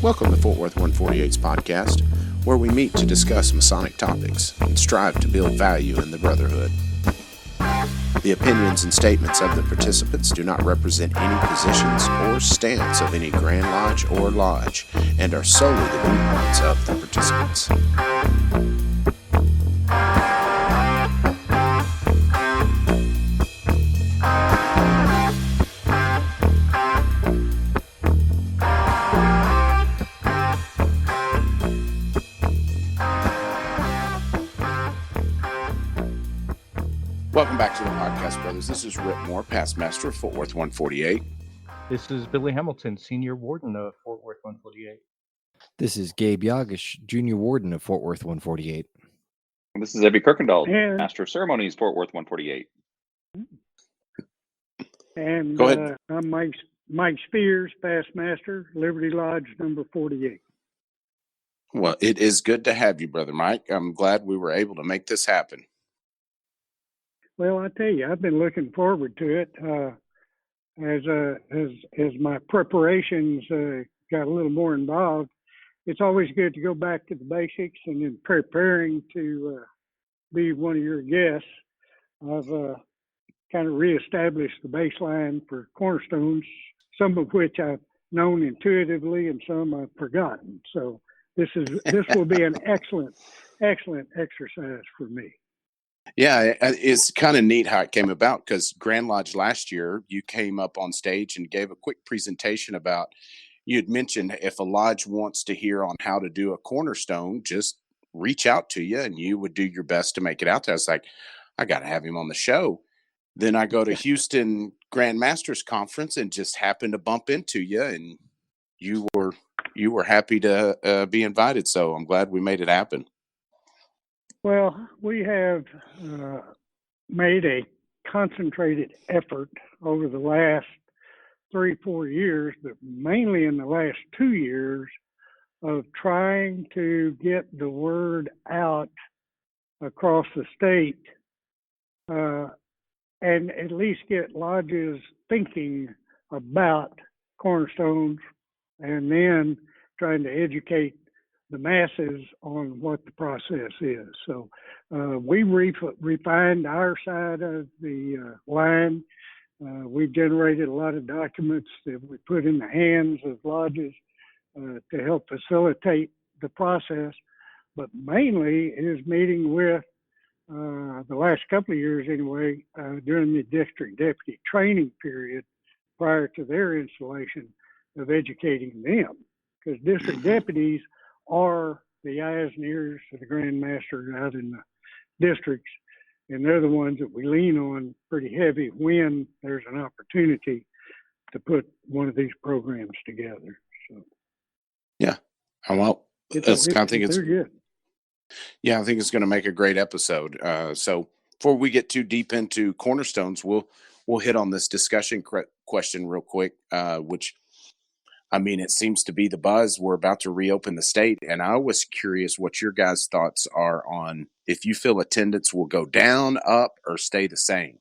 Welcome to Fort Worth 148's podcast, where we meet to discuss Masonic topics and strive to build value in the Brotherhood. The opinions and statements of the participants do not represent any positions or stance of any Grand Lodge or Lodge and are solely the viewpoints of the participants. Welcome back to the podcast, brothers. This is Rick Moore, past master of Fort Worth 148. This is Billy Hamilton, senior warden of Fort Worth 148. This is Gabe Yagish, junior warden of Fort Worth 148. This is Evie Kirkendall, master of ceremonies, Fort Worth 148. And Go ahead. I'm Mike Spears, past master, Liberty Lodge number 48. Well, it is good to have you, Brother Mike. I'm glad we were able to make this happen. Well, I tell you, I've been looking forward to it. As my preparations got a little more involved, it's always good to go back to the basics. And in preparing to be one of your guests, I've kind of reestablished the baseline for cornerstones, some of which I've known intuitively and some I've forgotten. So this will be an excellent exercise for me. Yeah, it's kind of neat how it came about because Grand Lodge last year, you came up on stage and gave a quick presentation about, you had mentioned if a lodge wants to hear on how to do a cornerstone, just reach out to you and you would do your best to make it out there. I was like, I got to have him on the show. Then I go to Houston Grand Masters Conference and just happened to bump into you, and you were happy to be invited. So I'm glad we made it happen. Well, we have made a concentrated effort over the last 3-4 years, but mainly in the last 2 years, of trying to get the word out across the state and at least get lodges thinking about cornerstones, and then trying to educate the masses on what the process is. So we refined our side of the line. We've generated a lot of documents that we put in the hands of lodges to help facilitate the process, but mainly is meeting with the last couple of years anyway, during the district deputy training period prior to their installation, of educating them, because district deputies are the eyes and ears of the Grand Master out in the districts, and they're the ones that we lean on pretty heavy when there's an opportunity to put one of these programs together. So, yeah, well, I think it's good. Yeah, I think it's going to make a great episode. So before we get too deep into cornerstones, we'll hit on this discussion question real quick, which, I mean, it seems to be the buzz. We're about to reopen the state, and I was curious what your guys' thoughts are on if you feel attendance will go down, up, or stay the same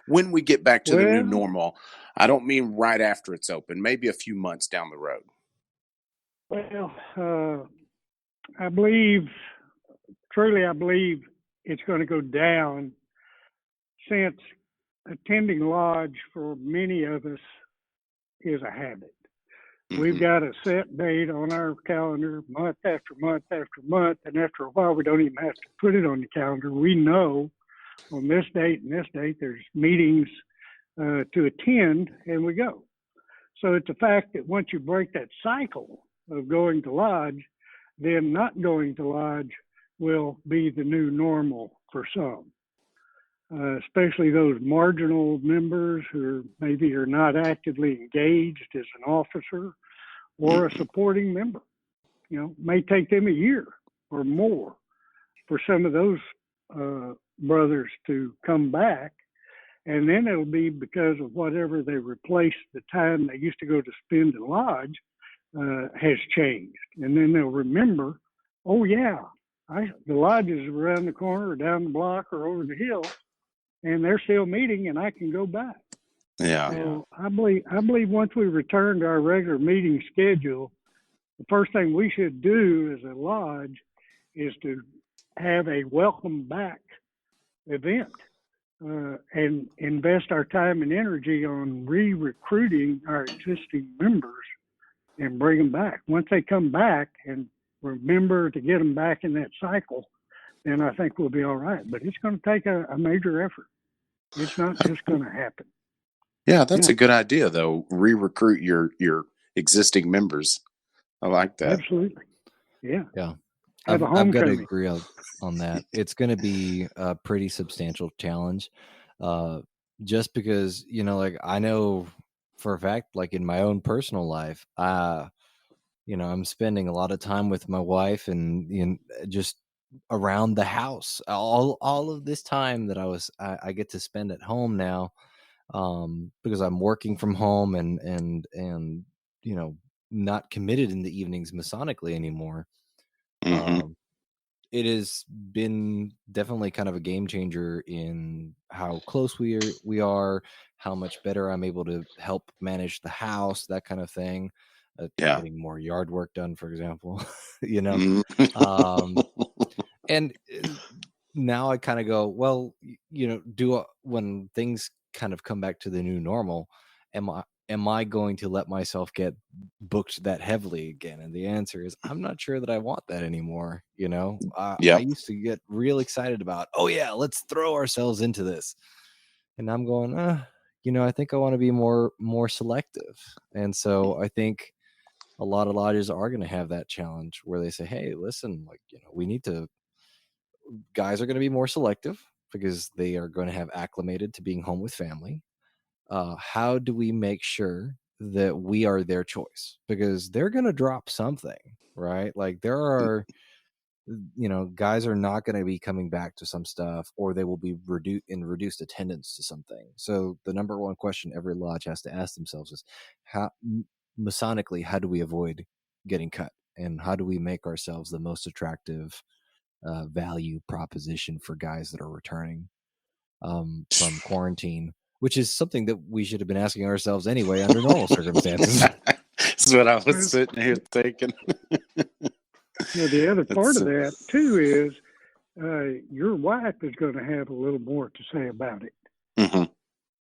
when we get back to the new normal. I don't mean right after it's open, maybe a few months down the road. Well, I believe it's going to go down, since attending lodge for many of us is a habit. Mm-hmm. We've got a set date on our calendar month after month after month, and after a while we don't even have to put it on the calendar. We know on this date and this date there's meetings to attend, and we go. So it's the fact that once you break that cycle of going to lodge, then not going to lodge will be the new normal for some, especially those marginal members who maybe are not actively engaged as an officer or a supporting member. You know, may take them a year or more for some of those brothers to come back. And then it'll be because of whatever they replaced the time they used to go to spend in lodge has changed. And then they'll remember, oh yeah, The lodges are around the corner or down the block or over the hill, and they're still meeting, and I can go back. Yeah. So I believe once we return to our regular meeting schedule, the first thing we should do as a lodge is to have a welcome back event and invest our time and energy on re-recruiting our existing members and bring them back. Once they come back and remember to get them back in that cycle, then I think we'll be all right. But it's going to take a major effort. It's not just going to happen. Yeah, that's a good idea, though. Re-recruit your existing members. I like that. Absolutely. Yeah. Yeah. Have a I've got to homecoming. agree on that. It's going to be a pretty substantial challenge. Just because, like I know for a fact, like in my own personal life, I'm spending a lot of time with my wife and just around the house. All of this time that I get to spend at home now, because I'm working from home and not committed in the evenings masonically anymore. Mm-hmm. It has been definitely kind of a game changer in how close we are, how much better I'm able to help manage the house, that kind of thing. Yeah. Getting more yard work done, for example, Mm-hmm. and now I kind of go, well, when things kind of come back to the new normal, am I going to let myself get booked that heavily again? And the answer is, I'm not sure that I want that anymore. I Yep. used to get real excited about, oh yeah, let's throw ourselves into this. And I'm going, I think I want to be more selective. And so I think a lot of lodges are going to have that challenge where they say, hey, listen, guys are going to be more selective because they are going to have acclimated to being home with family. How do we make sure that we are their choice? Because they're going to drop something, right? Like there are, guys are not going to be coming back to some stuff, or they will be reduced attendance to something. So the number one question every lodge has to ask themselves is, masonically, how do we avoid getting cut? And how do we make ourselves the most attractive value proposition for guys that are returning from quarantine, which is something that we should have been asking ourselves anyway under normal circumstances. That's what I was sitting here thinking. The other part of that too is your wife is going to have a little more to say about it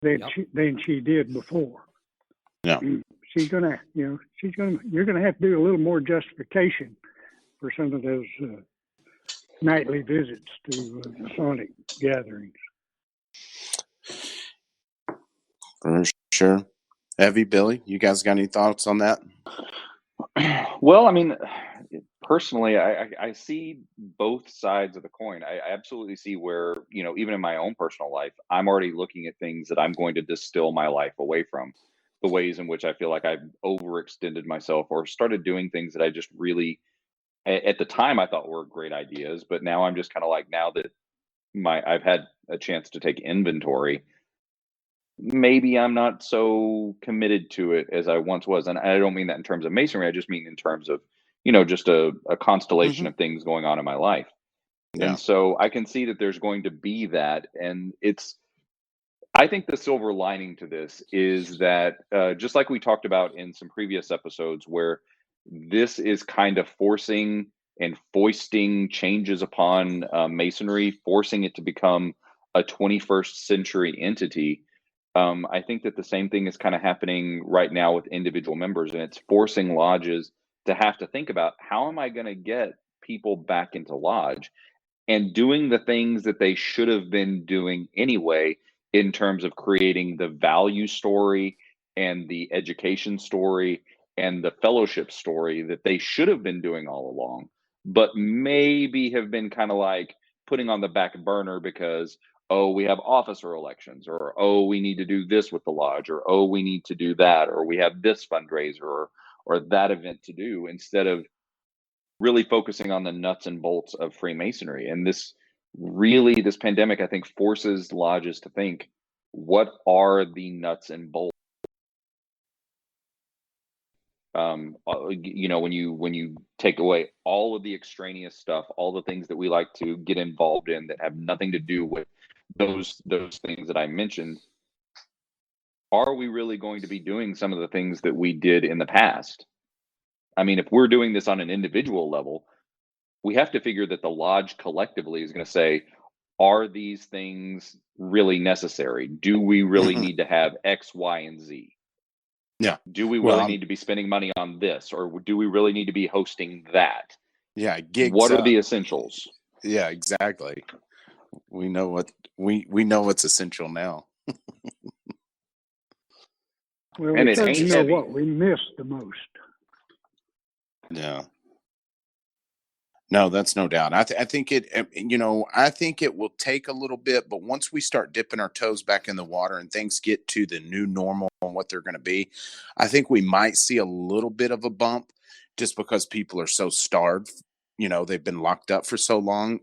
than she did before. Yeah. You're going to have to do a little more justification for some of those nightly visits to Masonic gatherings. For sure. Evie, Billy, you guys got any thoughts on that? Well, I mean, personally, I see both sides of the coin. I absolutely see where, even in my own personal life, I'm already looking at things that I'm going to distill my life away from. The ways in which I feel like I've overextended myself or started doing things that I just really, at the time, I thought were great ideas. But now I'm just kind of like, now that I've had a chance to take inventory, maybe I'm not so committed to it as I once was. And I don't mean that in terms of masonry. I just mean in terms of, just a constellation of things going on in my life. Yeah. And so I can see that there's going to be that. And I think the silver lining to this is that just like we talked about in some previous episodes, where this is kind of forcing and foisting changes upon masonry, forcing it to become a 21st century entity. I think that the same thing is kind of happening right now with individual members, and it's forcing lodges to have to think about, how am I going to get people back into lodge and doing the things that they should have been doing anyway, in terms of creating the value story and the education story and the fellowship story that they should have been doing all along, but maybe have been kind of like putting on the back burner because, oh, we have officer elections, or, oh, we need to do this with the lodge, or, oh, we need to do that, or we have this fundraiser or that event to do, instead of really focusing on the nuts and bolts of Freemasonry. And this pandemic, I think, forces lodges to think, what are the nuts and bolts When you take away all of the extraneous stuff, all the things that we like to get involved in that have nothing to do with those things that I mentioned, are we really going to be doing some of the things that we did in the past? I mean, if we're doing this on an individual level, we have to figure that the lodge collectively is going to say, are these things really necessary? Do we really Mhm. need to have X, Y, and Z? Yeah. Do we Well, really need to be spending money on this, or do we really need to be hosting that? yeah, gigs What are up. the essentials? Yeah, exactly. We know what we know what's essential now. Well, And we it certainly ain't know heavy. what we miss the most. Yeah. No, that's no doubt. I think I think it will take a little bit, but once we start dipping our toes back in the water and things get to the new normal and what they're going to be, I think we might see a little bit of a bump just because people are so starved. They've been locked up for so long.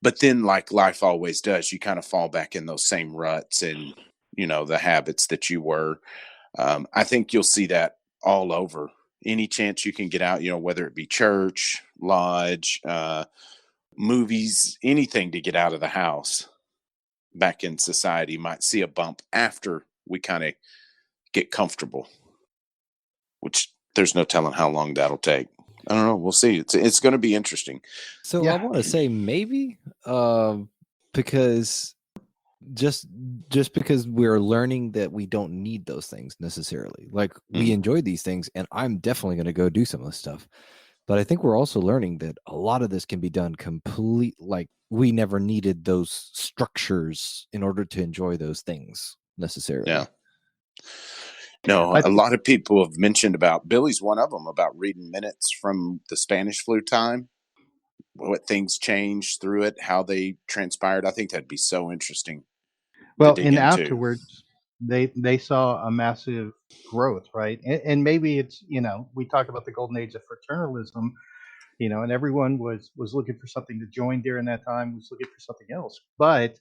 But then, like life always does, you kind of fall back in those same ruts and, the habits that you were. I think you'll see that all over. Any chance you can get out, whether it be church, lodge, movies, anything to get out of the house back in society might see a bump after we kind of get comfortable, which there's no telling how long that'll take. I don't know. We'll see. It's going to be interesting. So I Yeah. want to say maybe, because just because we're learning that we don't need those things necessarily. Like we Mhm. enjoy these things, and I'm definitely going to go do some of this stuff. But I think we're also learning that a lot of this can be done complete. Like we never needed those structures in order to enjoy those things necessarily. Yeah. No, I a think lot of people have mentioned about Billy's one of them about reading minutes from the Spanish flu time, what things changed through it, how they transpired. I think that'd be so interesting to well, dig and into. afterwards they saw a massive growth, right? And maybe it's we talk about the golden age of fraternalism, and everyone was looking for something to join during that time, was looking for something else. But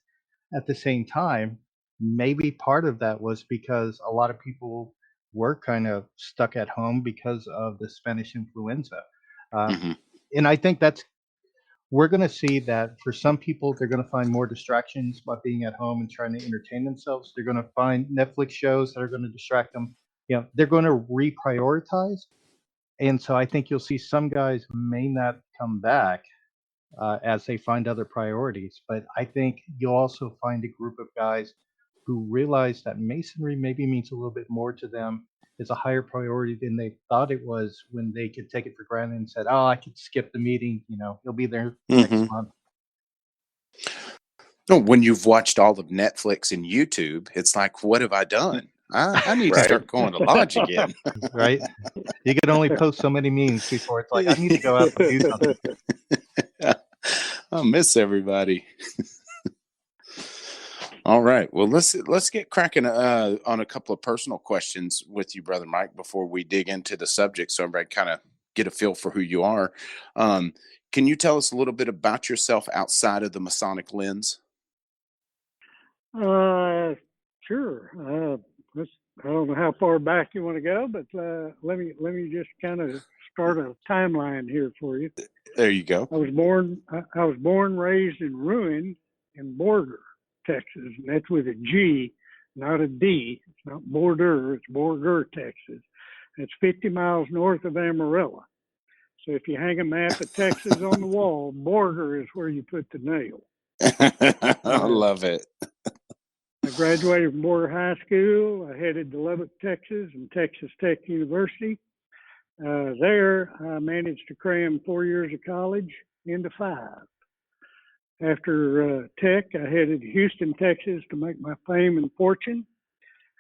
at the same time, maybe part of that was because a lot of people were kind of stuck at home because of the Spanish influenza. Uh, Hmm. and I think we're going to see that for some people, they're going to find more distractions by being at home and trying to entertain themselves. They're going to find Netflix shows that are going to distract them. They're going to reprioritize. And so I think you'll see some guys may not come back as they find other priorities. But I think you'll also find a group of guys who realize that masonry maybe means a little bit more to them. It's a higher priority than they thought it was when they could take it for granted and said, "Oh, I could skip the meeting. You'll be there next Hmm. month." No, when you've watched all of Netflix and YouTube, it's like, what have I done? I need to Right. start going to lodge again. Right? You can only post so many memes before it's like, I need to go out and do something. I miss everybody. All right. Well, let's get cracking on a couple of personal questions with you, Brother Mike, before we dig into the subject, so everybody kind of get a feel for who you are. Um, can you tell us a little bit about yourself outside of the Masonic lens? Sure. I don't know how far back you want to go, but let me just kind of start a timeline here for you. There you go. I was born, raised, and ruined in Borger, Texas, and that's with a G, not a D. It's not Border, it's Borger, Texas. It's 50 miles north of Amarillo. So if you hang a map of Texas on the wall, Borger is where you put the nail. I love it. I graduated from Border High School. I headed to Lubbock, Texas, and Texas Tech University. There, I managed to cram 4 years of college into 5. After Tech, I headed to Houston, Texas to make my fame and fortune.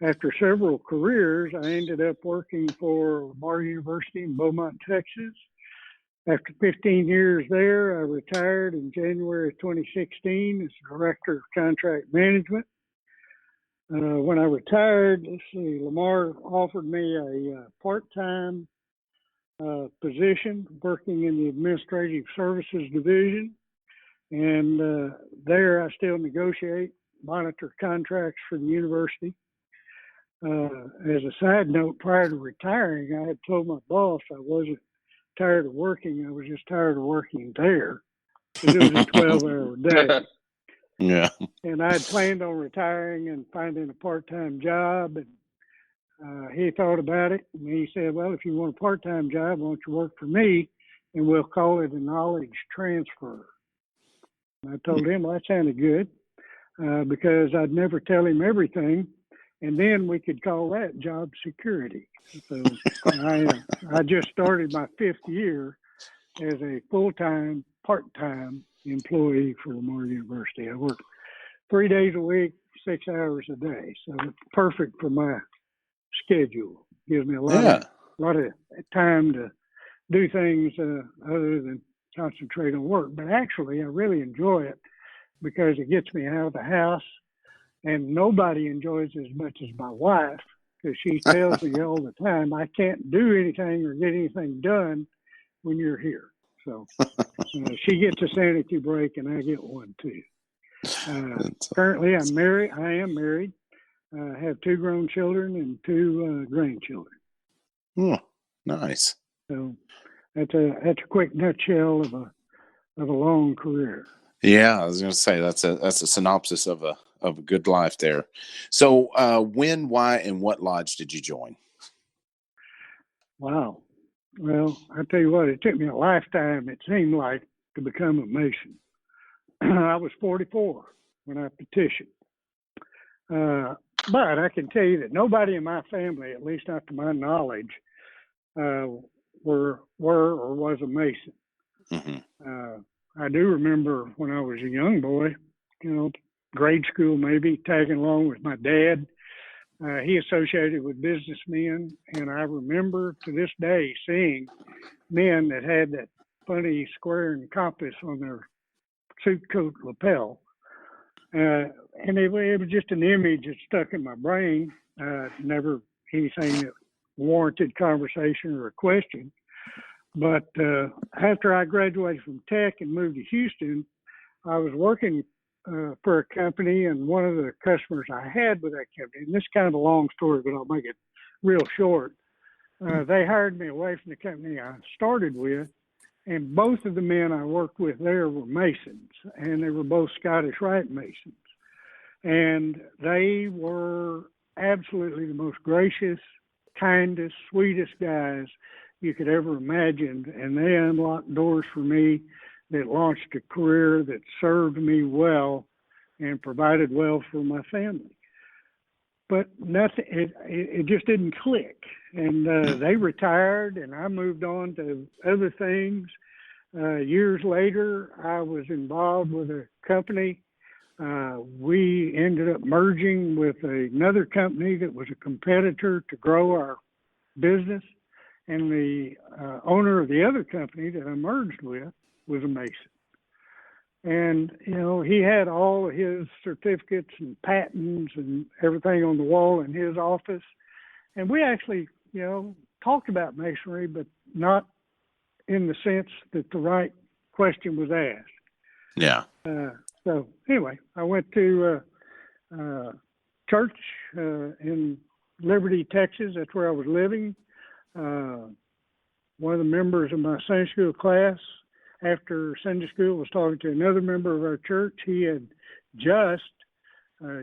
After several careers, I ended up working for Lamar University in Beaumont, Texas. After 15 years there, I retired in January of 2016 as Director of Contract Management. When I retired, Lamar offered me a part-time position working in the Administrative Services Division. And there I still negotiate, monitor contracts for the university. As a side note, prior to retiring, I had told my boss I wasn't tired of working. I was just tired of working there because it was a 12-hour day. Yeah. And I had planned on retiring and finding a part-time job. And he thought about it, and he said, well, if you want a part-time job, why don't you work for me, and we'll call it a knowledge transfer. And I told him, well, that sounded good, because I'd never tell him everything, and then we could call that job security. So I just started my 5th year as a full-time, part-time employee for Lamar University. I work 3 days a week, 6 hours a day. So it's perfect for my schedule. Gives me a lot of time to do things other than concentrate on work. But actually, I really enjoy it because it gets me out of the house, and nobody enjoys it as much as my wife, because she tells me all the time, I can't do anything or get anything done when you're here. So she gets a sanity break, and I get one too. Currently, I am married. I have 2 grown children and 2 grandchildren. Oh, nice. So that's a quick nutshell of a long career. Yeah, I was going to say that's a synopsis of a good life there. So, when, why, and what lodge did you join? Wow. Well, I tell you what, it took me a lifetime, it seemed like, to become a Mason. I was 44 when I petitioned. But I can tell you that nobody in my family, at least not to my knowledge, were or was a Mason. Mm-hmm. I do remember when I was a young boy, grade school maybe, tagging along with my dad. He associated with businessmen, and I remember to this day seeing men that had that funny square and compass on their suit coat lapel. And it was just an image that stuck in my brain, never anything that warranted conversation or a question. But after I graduated from Tech and moved to Houston, I was working for a company, and one of the customers I had with that company, and this is kind of a long story, but I'll make it real short. They hired me away from the company I started with, and both of the men I worked with there were Masons, and they were both Scottish Rite Masons. And they were absolutely the most gracious, kindest, sweetest guys you could ever imagine. And they unlocked doors for me that launched a career that served me well and provided well for my family. But nothing, it just didn't click. And they retired, and I moved on to other things. Years later, I was involved with a company. We ended up merging with another company that was a competitor to grow our business. And the owner of the other company that I merged with was a Mason. And, he had all of his certificates and patents and everything on the wall in his office. And we actually, talked about Masonry, but not in the sense that the right question was asked. Yeah. So anyway, I went to church in Liberty, Texas. That's where I was living. One of the members of my Sunday school class, after Sunday school, was talking to another member of our church. He had just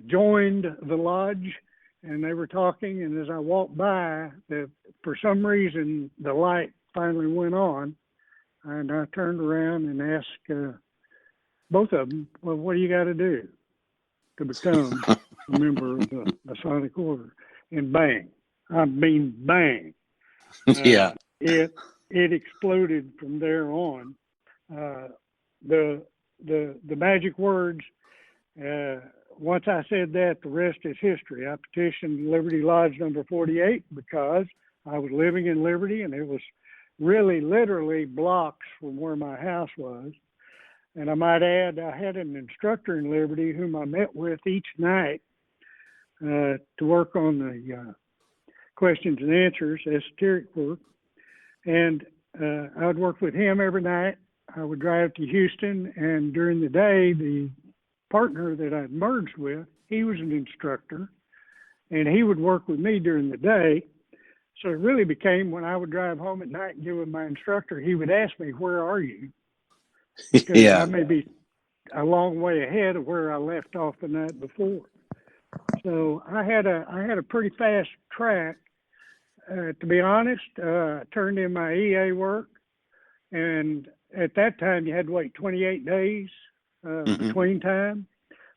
joined the lodge, and they were talking. And as I walked by, for some reason, the light finally went on, and I turned around and asked both of them, well, what do you got to do to become a member of the Masonic Order? And bang. I mean, bang. Yeah. It exploded from there on. The magic words, once I said that, the rest is history. I petitioned Liberty Lodge number 48 because I was living in Liberty, and it was really literally blocks from where my house was. And I might add, I had an instructor in Liberty whom I met with each night to work on the questions and answers, esoteric work. And I would work with him every night. I would drive to Houston, and during the day, the partner that I'd merged with, he was an instructor. and he would work with me during the day. So it really became when I would drive home at night and get with my instructor, he would ask me, "Where are you?" Because Yeah. I may be a long way ahead of where I left off the night before. So I had a pretty fast track. To be honest, I turned in my EA work, and at that time you had to wait 28 days between time.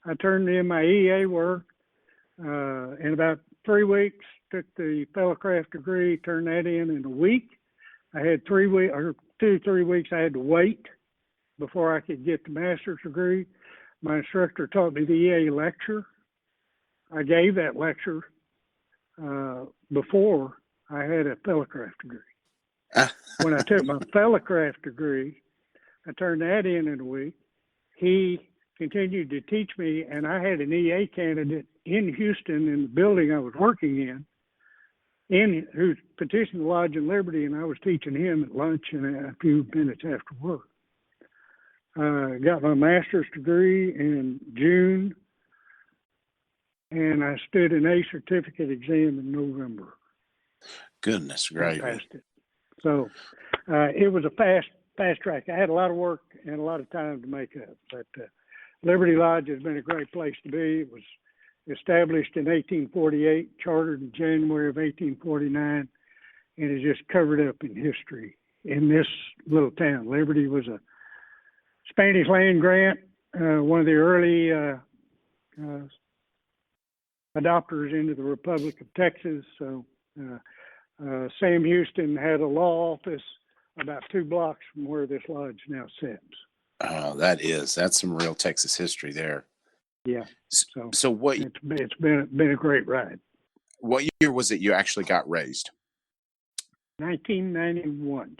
I turned in my EA work in about 3 weeks. Took the fellowcraft degree, turned that in a week. I had 3 weeks or 2 3 weeks I had to wait before I could get the master's degree. My instructor taught me the EA lecture. I gave that lecture before I had a fellowcraft degree. When I took my fellowcraft degree, I turned that in a week. He continued to teach me, and I had an EA candidate in Houston in the building I was working in who petitioned the Lodge and Liberty, and I was teaching him at lunch and a few minutes after work. Got my master's degree in June, and I stood an A certificate exam in November. Goodness gravy. I passed it. So it was a fast track. I had a lot of work and a lot of time to make up, but Liberty Lodge has been a great place to be. It was established in 1848, chartered in January of 1849, and is just covered up in history in this little town. Liberty was a Spanish land grant, one of the early adopters into the Republic of Texas. So Sam Houston had a law office about 2 blocks from where this lodge now sits. Oh, that's some real Texas history there. Yeah. So what? It's been a great ride. What year was it you actually got raised? 1991.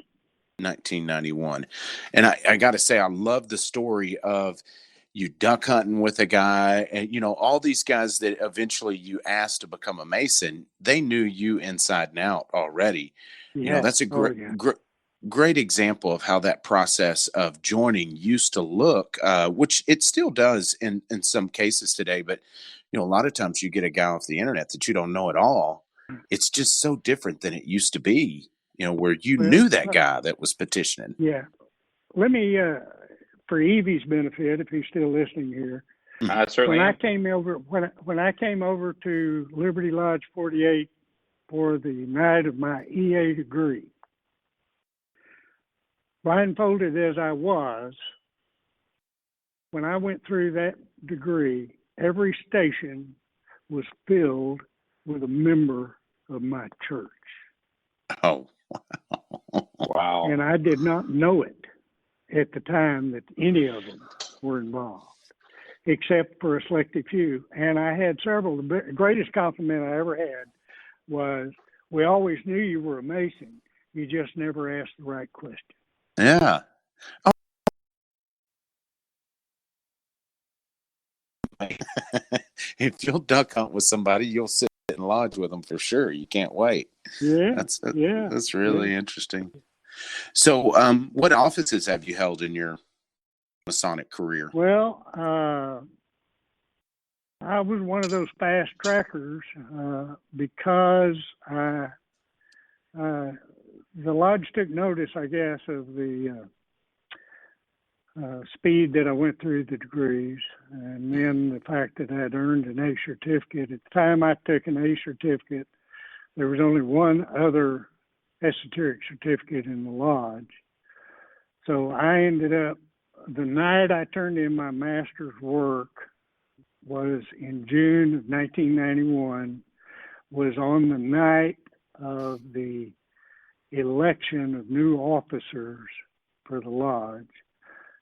1991. And I got to say, I love the story of you duck hunting with a guy, and all these guys that eventually you asked to become a Mason, they knew you inside and out already. Yeah. That's a great example of how that process of joining used to look, which it still does in some cases today. But, a lot of times you get a guy off the internet that you don't know at all. It's just so different than it used to be, where you knew that guy that was petitioning. Yeah. Let me, for Evie's benefit, if he's still listening here, certainly. When I came over to Liberty Lodge 48 for the night of my EA degree, blindfolded as I was, when I went through that degree, every station was filled with a member of my church. Oh, wow. And I did not know it at the time that any of them were involved, except for a selected few. And I had several. The greatest compliment I ever had was, "We always knew you were a Mason. You just never asked the right question." yeah. Oh. If you'll duck hunt with somebody, you'll sit and lodge with them for sure. You can't wait. Yeah. That's really interesting. So, what offices have you held in your Masonic career? Well, I was one of those fast trackers because the lodge took notice, I guess, of the speed that I went through the degrees, and then the fact that I had earned an A certificate. At the time I took an A certificate, there was only one other esoteric certificate in the lodge. So I ended up, the night I turned in my master's work was in June of 1991, was on the night of the election of new officers for the lodge.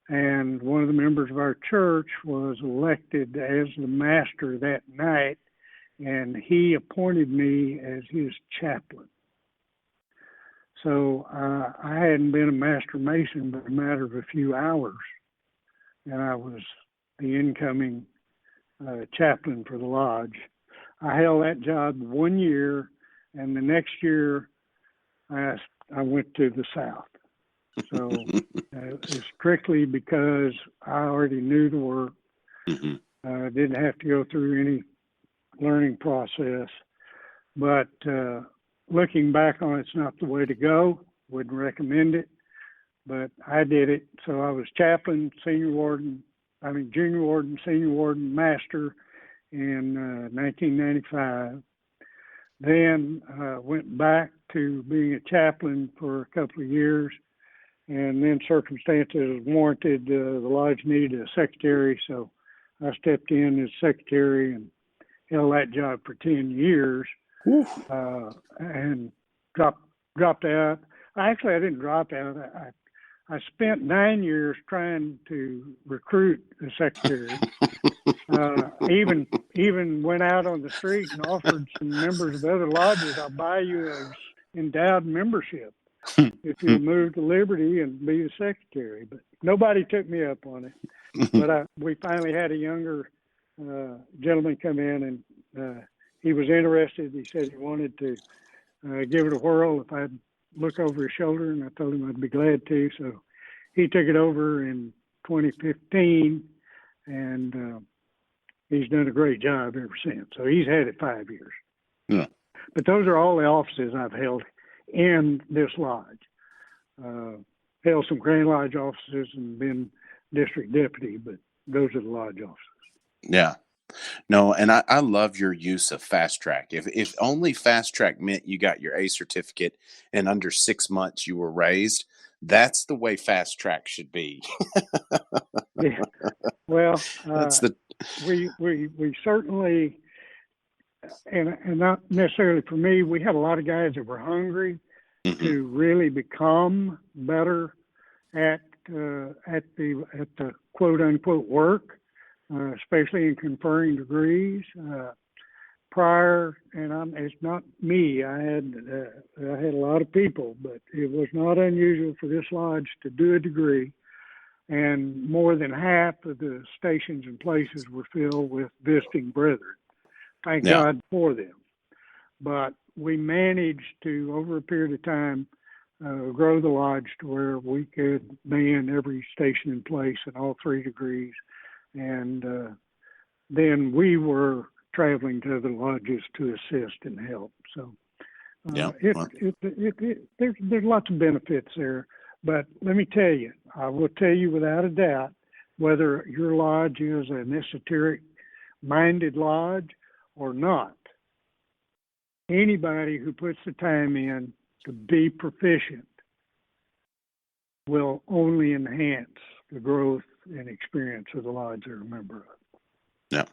And one of the members of our church was elected as the master that night, and he appointed me as his chaplain. So I hadn't been a master mason but a matter of a few hours, and I was the incoming chaplain for the lodge. I held that job 1 year, and the next year I went to the South. So it's strictly because I already knew the work. Mm-hmm. Didn't have to go through any learning process. But looking back on it, it's not the way to go. Wouldn't recommend it. But I did it. So I was chaplain, junior warden, senior warden, master in 1995. Then went back to being a chaplain for a couple of years. And then circumstances warranted the lodge needed a secretary. So I stepped in as secretary and held that job for 10 years. And dropped out. I didn't drop out. I spent 9 years trying to recruit a secretary. Even went out on the street and offered some members of other lodges, I'll buy you a endowed membership if you'll move to Liberty and be the secretary. But nobody took me up on it. But we finally had a younger gentleman come in, and he was interested. He said he wanted to give it a whirl if I'd look over his shoulder, and I told him I'd be glad to. So he took it over in 2015, and he's done a great job ever since. So he's had it 5 years. Yeah. But those are all the offices I've held in this lodge. Held some Grand Lodge offices and been district deputy, but those are the lodge offices. Yeah. No, and I love your use of fast track. If only fast track meant you got your A certificate and under 6 months you were raised, that's the way fast track should be. Yeah. Well, That's we certainly, and not necessarily for me, we had a lot of guys that were hungry to really become better at the quote unquote work. Especially in conferring degrees. It's not me. I had a lot of people, but it was not unusual for this lodge to do a degree, and more than half of the stations and places were filled with visiting brethren. Thank God for them. But we managed to, over a period of time, grow the lodge to where we could man every station in place in all 3 degrees. And then we were traveling to other lodges to assist and help. So there's lots of benefits there. But let me tell you, I will tell you without a doubt, whether your lodge is an esoteric-minded lodge or not, anybody who puts the time in to be proficient will only enhance the growth and experience of the lodge they're a member of. Yeah.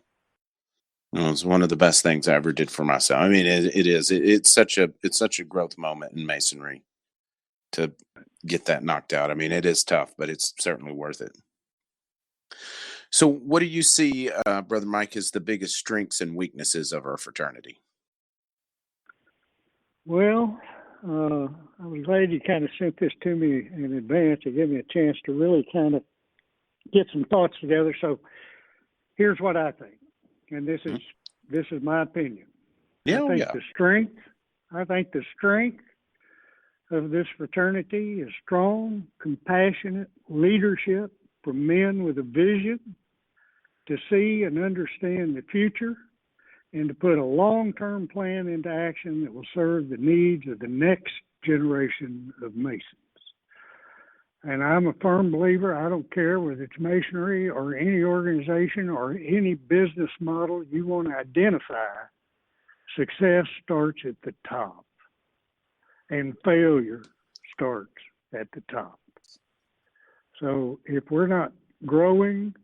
Well, it's one of the best things I ever did for myself. I mean, it is. It's such a growth moment in Masonry to get that knocked out. I mean, it is tough, but it's certainly worth it. So what do you see, Brother Mike, as the biggest strengths and weaknesses of our fraternity? Well, I was glad you kind of sent this to me in advance to give me a chance to really kind of get some thoughts together. So here's what I think, and this is my opinion. I think the strength of this fraternity is strong, compassionate leadership from men with a vision to see and understand the future and to put a long-term plan into action that will serve the needs of the next generation of Masons. And I'm a firm believer, I don't care whether it's Masonry or any organization or any business model you want to identify, success starts at the top and failure starts at the top. So if we're not growing,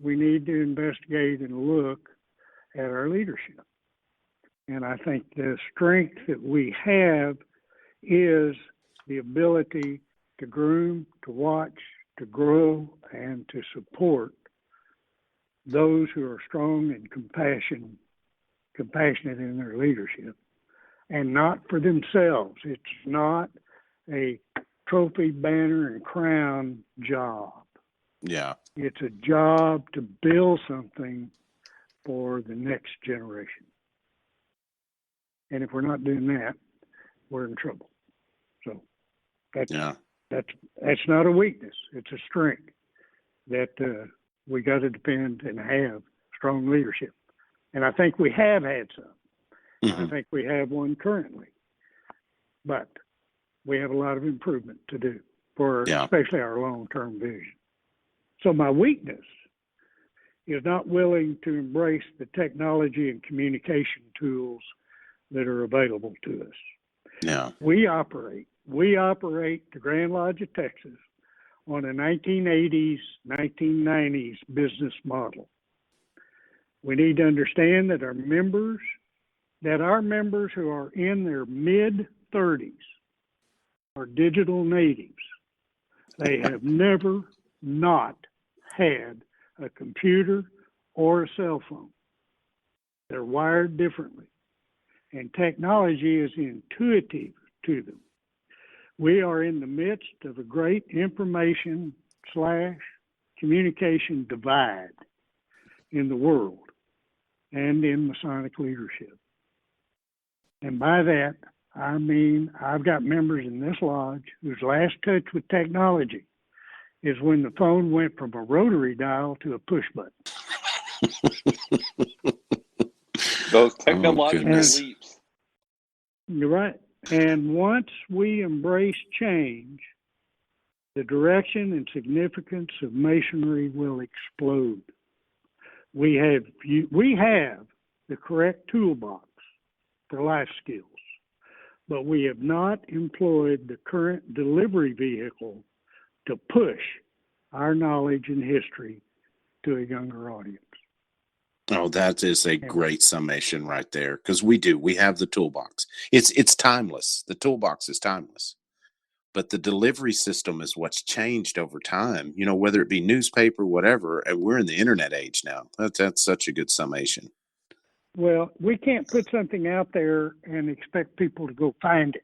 we need to investigate and look at our leadership. And I think the strength that we have is the ability to groom, to watch, to grow, and to support those who are strong and compassionate in their leadership, and not for themselves. It's not a trophy, banner, and crown job. Yeah. It's a job to build something for the next generation. And if we're not doing that, we're in trouble. So that's not a weakness. It's a strength that we got to depend and have strong leadership. And I think we have had some. I Mhm. think we have one currently. But we have a lot of improvement to do for Yeah. especially our long-term vision. So my weakness is not willing to embrace the technology and communication tools that are available to us. Yeah. We operate the Grand Lodge of Texas on a 1980s, 1990s business model. We need to understand that our members who are in their mid-30s are digital natives. They have never not had a computer or a cell phone. They're wired differently, and technology is intuitive to them. We are in the midst of a great information/communication divide in the world and in Masonic leadership. And by that, I mean I've got members in this lodge whose last touch with technology is when the phone went from a rotary dial to a push button. Those technological goodness. leaps. You're right. And once we embrace change, the direction and significance of Masonry will explode. We have the correct toolbox for life skills, but we have not employed the current delivery vehicle to push our knowledge and history to a younger audience. Oh, that is a great summation right there. Because we have the toolbox. It's timeless. The toolbox is timeless. But the delivery system is what's changed over time, whether it be newspaper, whatever, and we're in the internet age now. That's such a good summation. Well, we can't put something out there and expect people to go find it.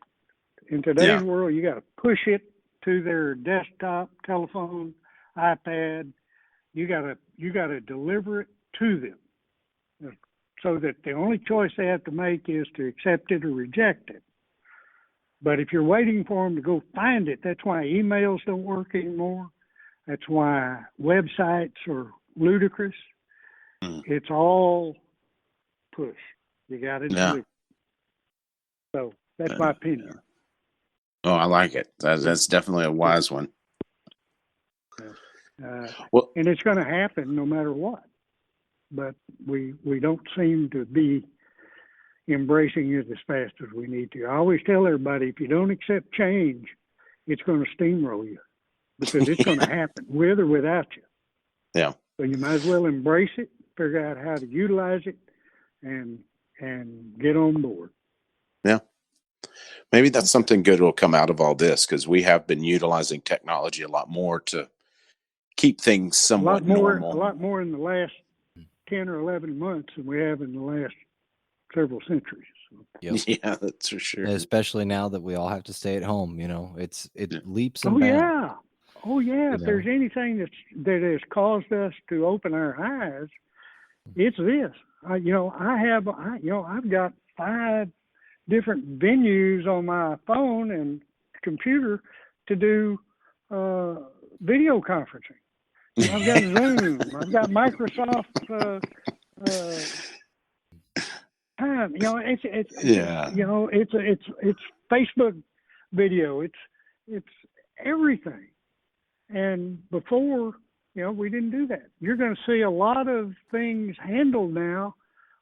In today's world, you got to push it to their desktop, telephone, iPad. You got to deliver it to them, so that the only choice they have to make is to accept it or reject it. But if you're waiting for them to go find it, that's why emails don't work anymore. That's why websites are ludicrous. It's all push. You got to deliver. So that's my opinion. Oh, I like it. That's definitely a wise one. Well, and it's going to happen no matter what. But we don't seem to be embracing it as fast as we need to. I always tell everybody, if you don't accept change, it's going to steamroll you, because it's going to happen with or without you. Yeah. So you might as well embrace it, figure out how to utilize it, and get on board. Yeah. Maybe that's something good will come out of all this, because we have been utilizing technology a lot more to keep things somewhat normal. A lot more in the last 10 or 11 months than we have in the last several centuries. Yep. Yeah, that's for sure. Especially now that we all have to stay at home, it leaps and bounds. Oh yeah. If know? There's anything that has caused us to open our eyes, it's this. I've got 5 different venues on my phone and computer to do video conferencing. I've got Zoom. I've got Microsoft time. It's Facebook video. It's everything. And before, we didn't do that. You're going to see a lot of things handled now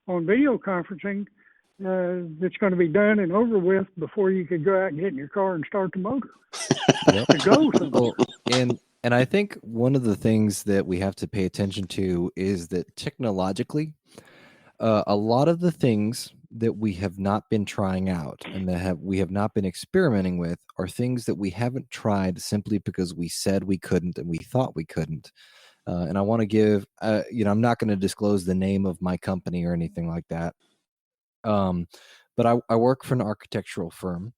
on video conferencing that's going to be done and over with before you could go out and get in your car and start the motor. Yep. To go somewhere. Well, and I think one of the things that we have to pay attention to is that technologically, a lot of the things that we have not been trying out and that we have not been experimenting with are things that we haven't tried simply because we said we couldn't and we thought we couldn't. And I want to give, I'm not going to disclose the name of my company or anything like that. But I work for an architectural firm,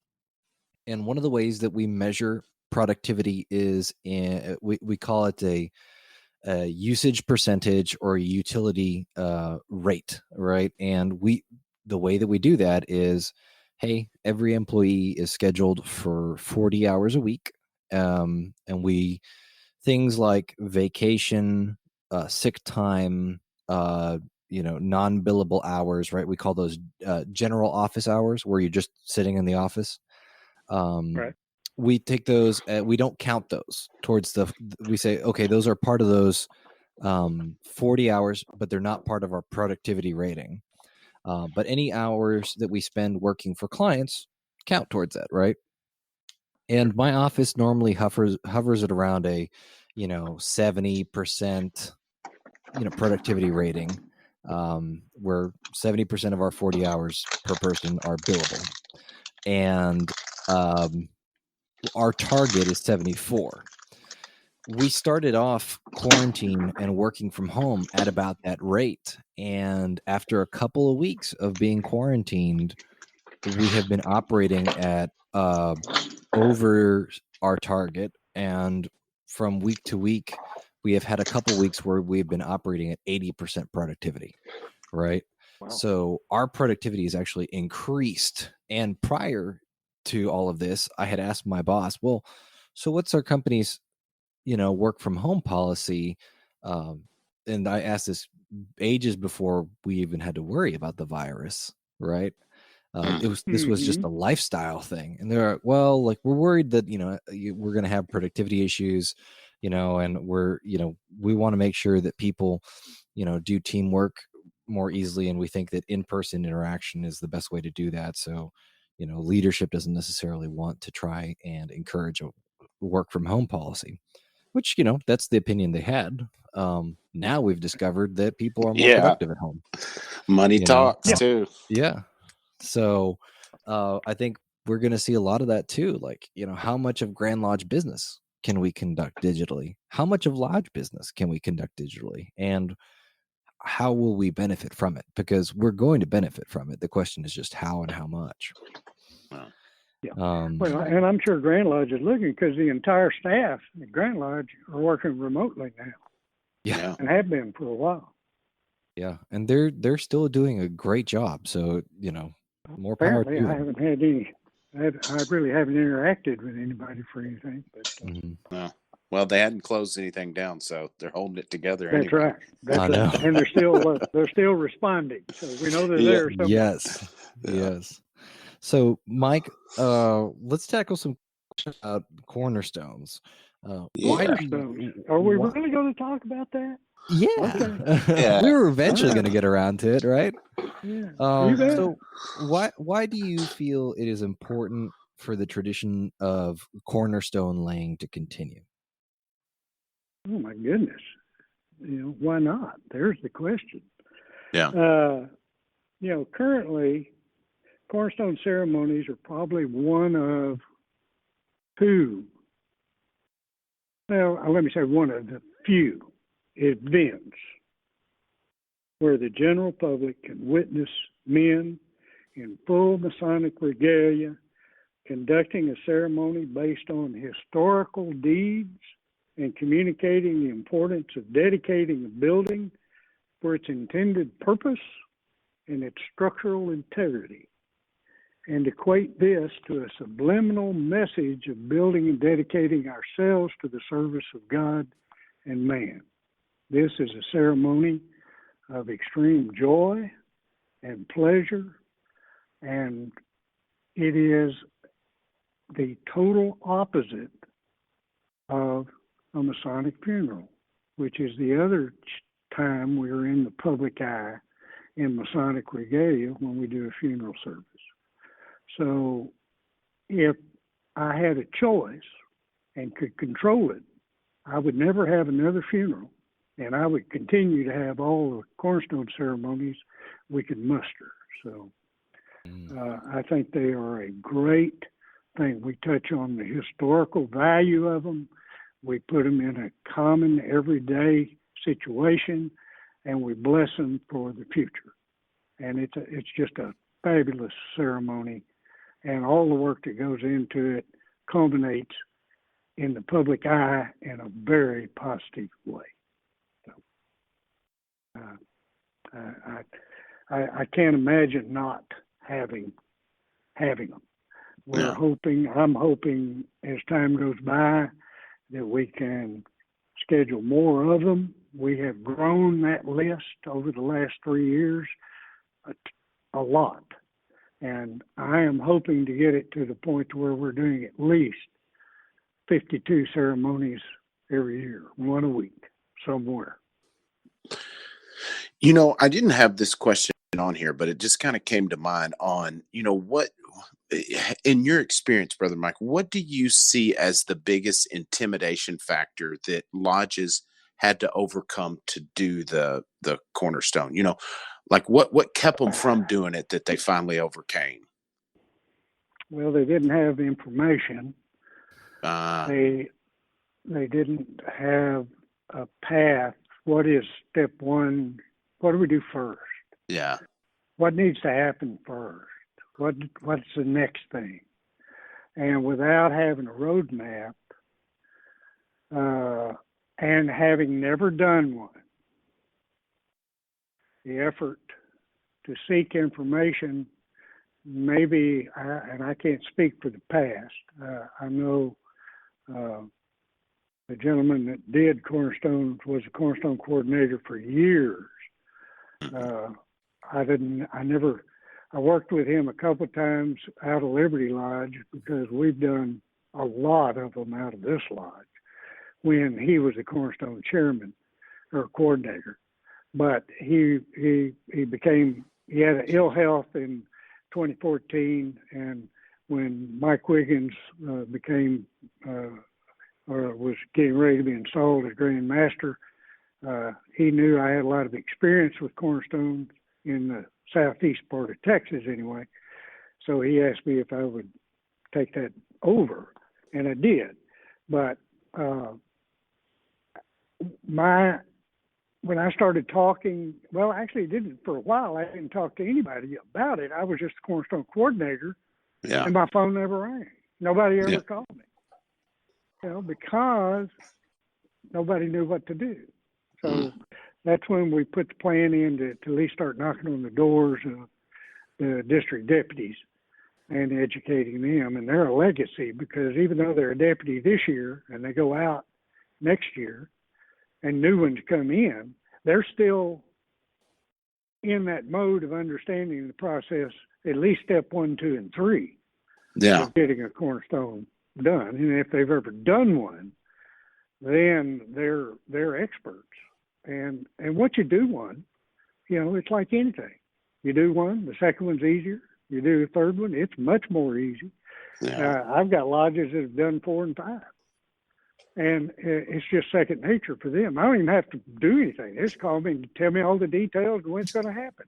and one of the ways that we measure productivity is we call it a usage percentage or utility rate, right? And the way that we do that is, hey, every employee is scheduled for 40 hours a week, and things like vacation, sick time, non-billable hours, right? We call those general office hours, where you're just sitting in the office. Right. We take those, we don't count those towards we say, okay, those are part of those 40 hours, but they're not part of our productivity rating. But any hours that we spend working for clients count towards that, right? And my office normally hovers at around a 70% productivity rating, where 70% of our 40 hours per person are billable, and our target is 74. We started off quarantine and working from home at about that rate, and after a couple of weeks of being quarantined, we have been operating at over our target, and from week to week, we have had a couple weeks where we've been operating at 80% productivity, right? Wow. So our productivity has actually increased. And prior to all of this, I had asked my boss, well, so what's our company's work from home policy? And I asked this ages before we even had to worry about the virus, right? This was just a lifestyle thing, and they're well, like, we're worried that we're going to have productivity issues, and we want to make sure that people do teamwork more easily, and we think that in-person interaction is the best way to do that. So leadership doesn't necessarily want to try and encourage a work from home policy, which that's the opinion they had. Now we've discovered that people are more productive at home. Money talks too. Yeah. So I think we're going to see a lot of that too. Like, how much of Grand Lodge business can we conduct digitally? How much of lodge business can we conduct digitally? And how will we benefit from it? Because we're going to benefit from it. The question is just how and how much. Yeah. Well, and I'm sure Grand Lodge is looking, because the entire staff at Grand Lodge are working remotely now. Yeah. And have been for a while. Yeah. And they're still doing a great job. So, more power to them. I haven't had any. I really haven't interacted with anybody for anything. But no. Well, they hadn't closed anything down, so they're holding it together. That's anyway. right. That's right. And they're still responding. So we know they're there somewhere. Yes. Yes. So, Mike, let's tackle some questions about cornerstones. Cornerstones. Are we really going to talk about that? Yeah. Okay. We were eventually going to get around to it, right? Yeah. So why do you feel it is important for the tradition of cornerstone laying to continue? Oh my goodness. Why not? There's the question. Yeah. Currently, cornerstone ceremonies are probably one of two. Well, let me say one of the few events where the general public can witness men in full Masonic regalia conducting a ceremony based on historical deeds and communicating the importance of dedicating a building for its intended purpose and its structural integrity, and equate this to a subliminal message of building and dedicating ourselves to the service of God and man. This is a ceremony of extreme joy and pleasure, and it is the total opposite of a Masonic funeral, which is the other time we're in the public eye in Masonic regalia when we do a funeral service. So if I had a choice and could control it, I would never have another funeral, and I would continue to have all the cornerstone ceremonies we could muster. So I think they are a great thing. We touch on the historical value of them. We put them in a common everyday situation, and we bless them for the future. And it's just a fabulous ceremony, and all the work that goes into it culminates in the public eye in a very positive way. So, I can't imagine not having them. I'm hoping as time goes by that we can schedule more of them we have grown that list over the last 3 years a lot. And I am hoping to get it to the point to where we're doing at least 52 ceremonies every year, one a week somewhere. You know, I didn't have this question on here, but it just kind of came to mind on, what, in your experience, Brother Mike, what do you see as the biggest intimidation factor that lodges had to overcome to do the cornerstone? Like what kept them from doing it that they finally overcame? Well, they didn't have information. Uh, They didn't have a path. What is step one? What do we do first? yeah. What needs to happen first? What's the next thing? And without having a roadmap, and having never done one, the effort to seek information, maybe, and I can't speak for the past. I know the gentleman that did Cornerstone was a Cornerstone coordinator for years. I worked with him a couple of times out of Liberty Lodge because we've done a lot of them out of this lodge when he was the Cornerstone chairman or coordinator. But he had ill health in 2014, and when Mike Wiggins was getting ready to be installed as Grand Master, he knew I had a lot of experience with Cornerstone in the southeast part of Texas anyway. So he asked me if I would take that over, and I did. But when I started talking, well, actually didn't for a while. I didn't talk to anybody about it. I was just a Cornerstone coordinator, Yeah. and my phone never rang. Nobody ever Yeah. called me, because nobody knew what to do. So that's when we put the plan in to at least start knocking on the doors of the district deputies and educating them. And they're a legacy, because even though they're a deputy this year and they go out next year and new ones come in, they're still in that mode of understanding the process, at least step 1, 2, and 3 Yeah. of getting a cornerstone done. And if they've ever done one, then they're experts. And once you do one, it's like anything. You do one, the second one's easier. You do the third one, it's much more easy. Yeah. I've got lodges that have done 4 and 5. And it's just second nature for them. I don't even have to do anything. They just call me and tell me all the details of when it's going to happen.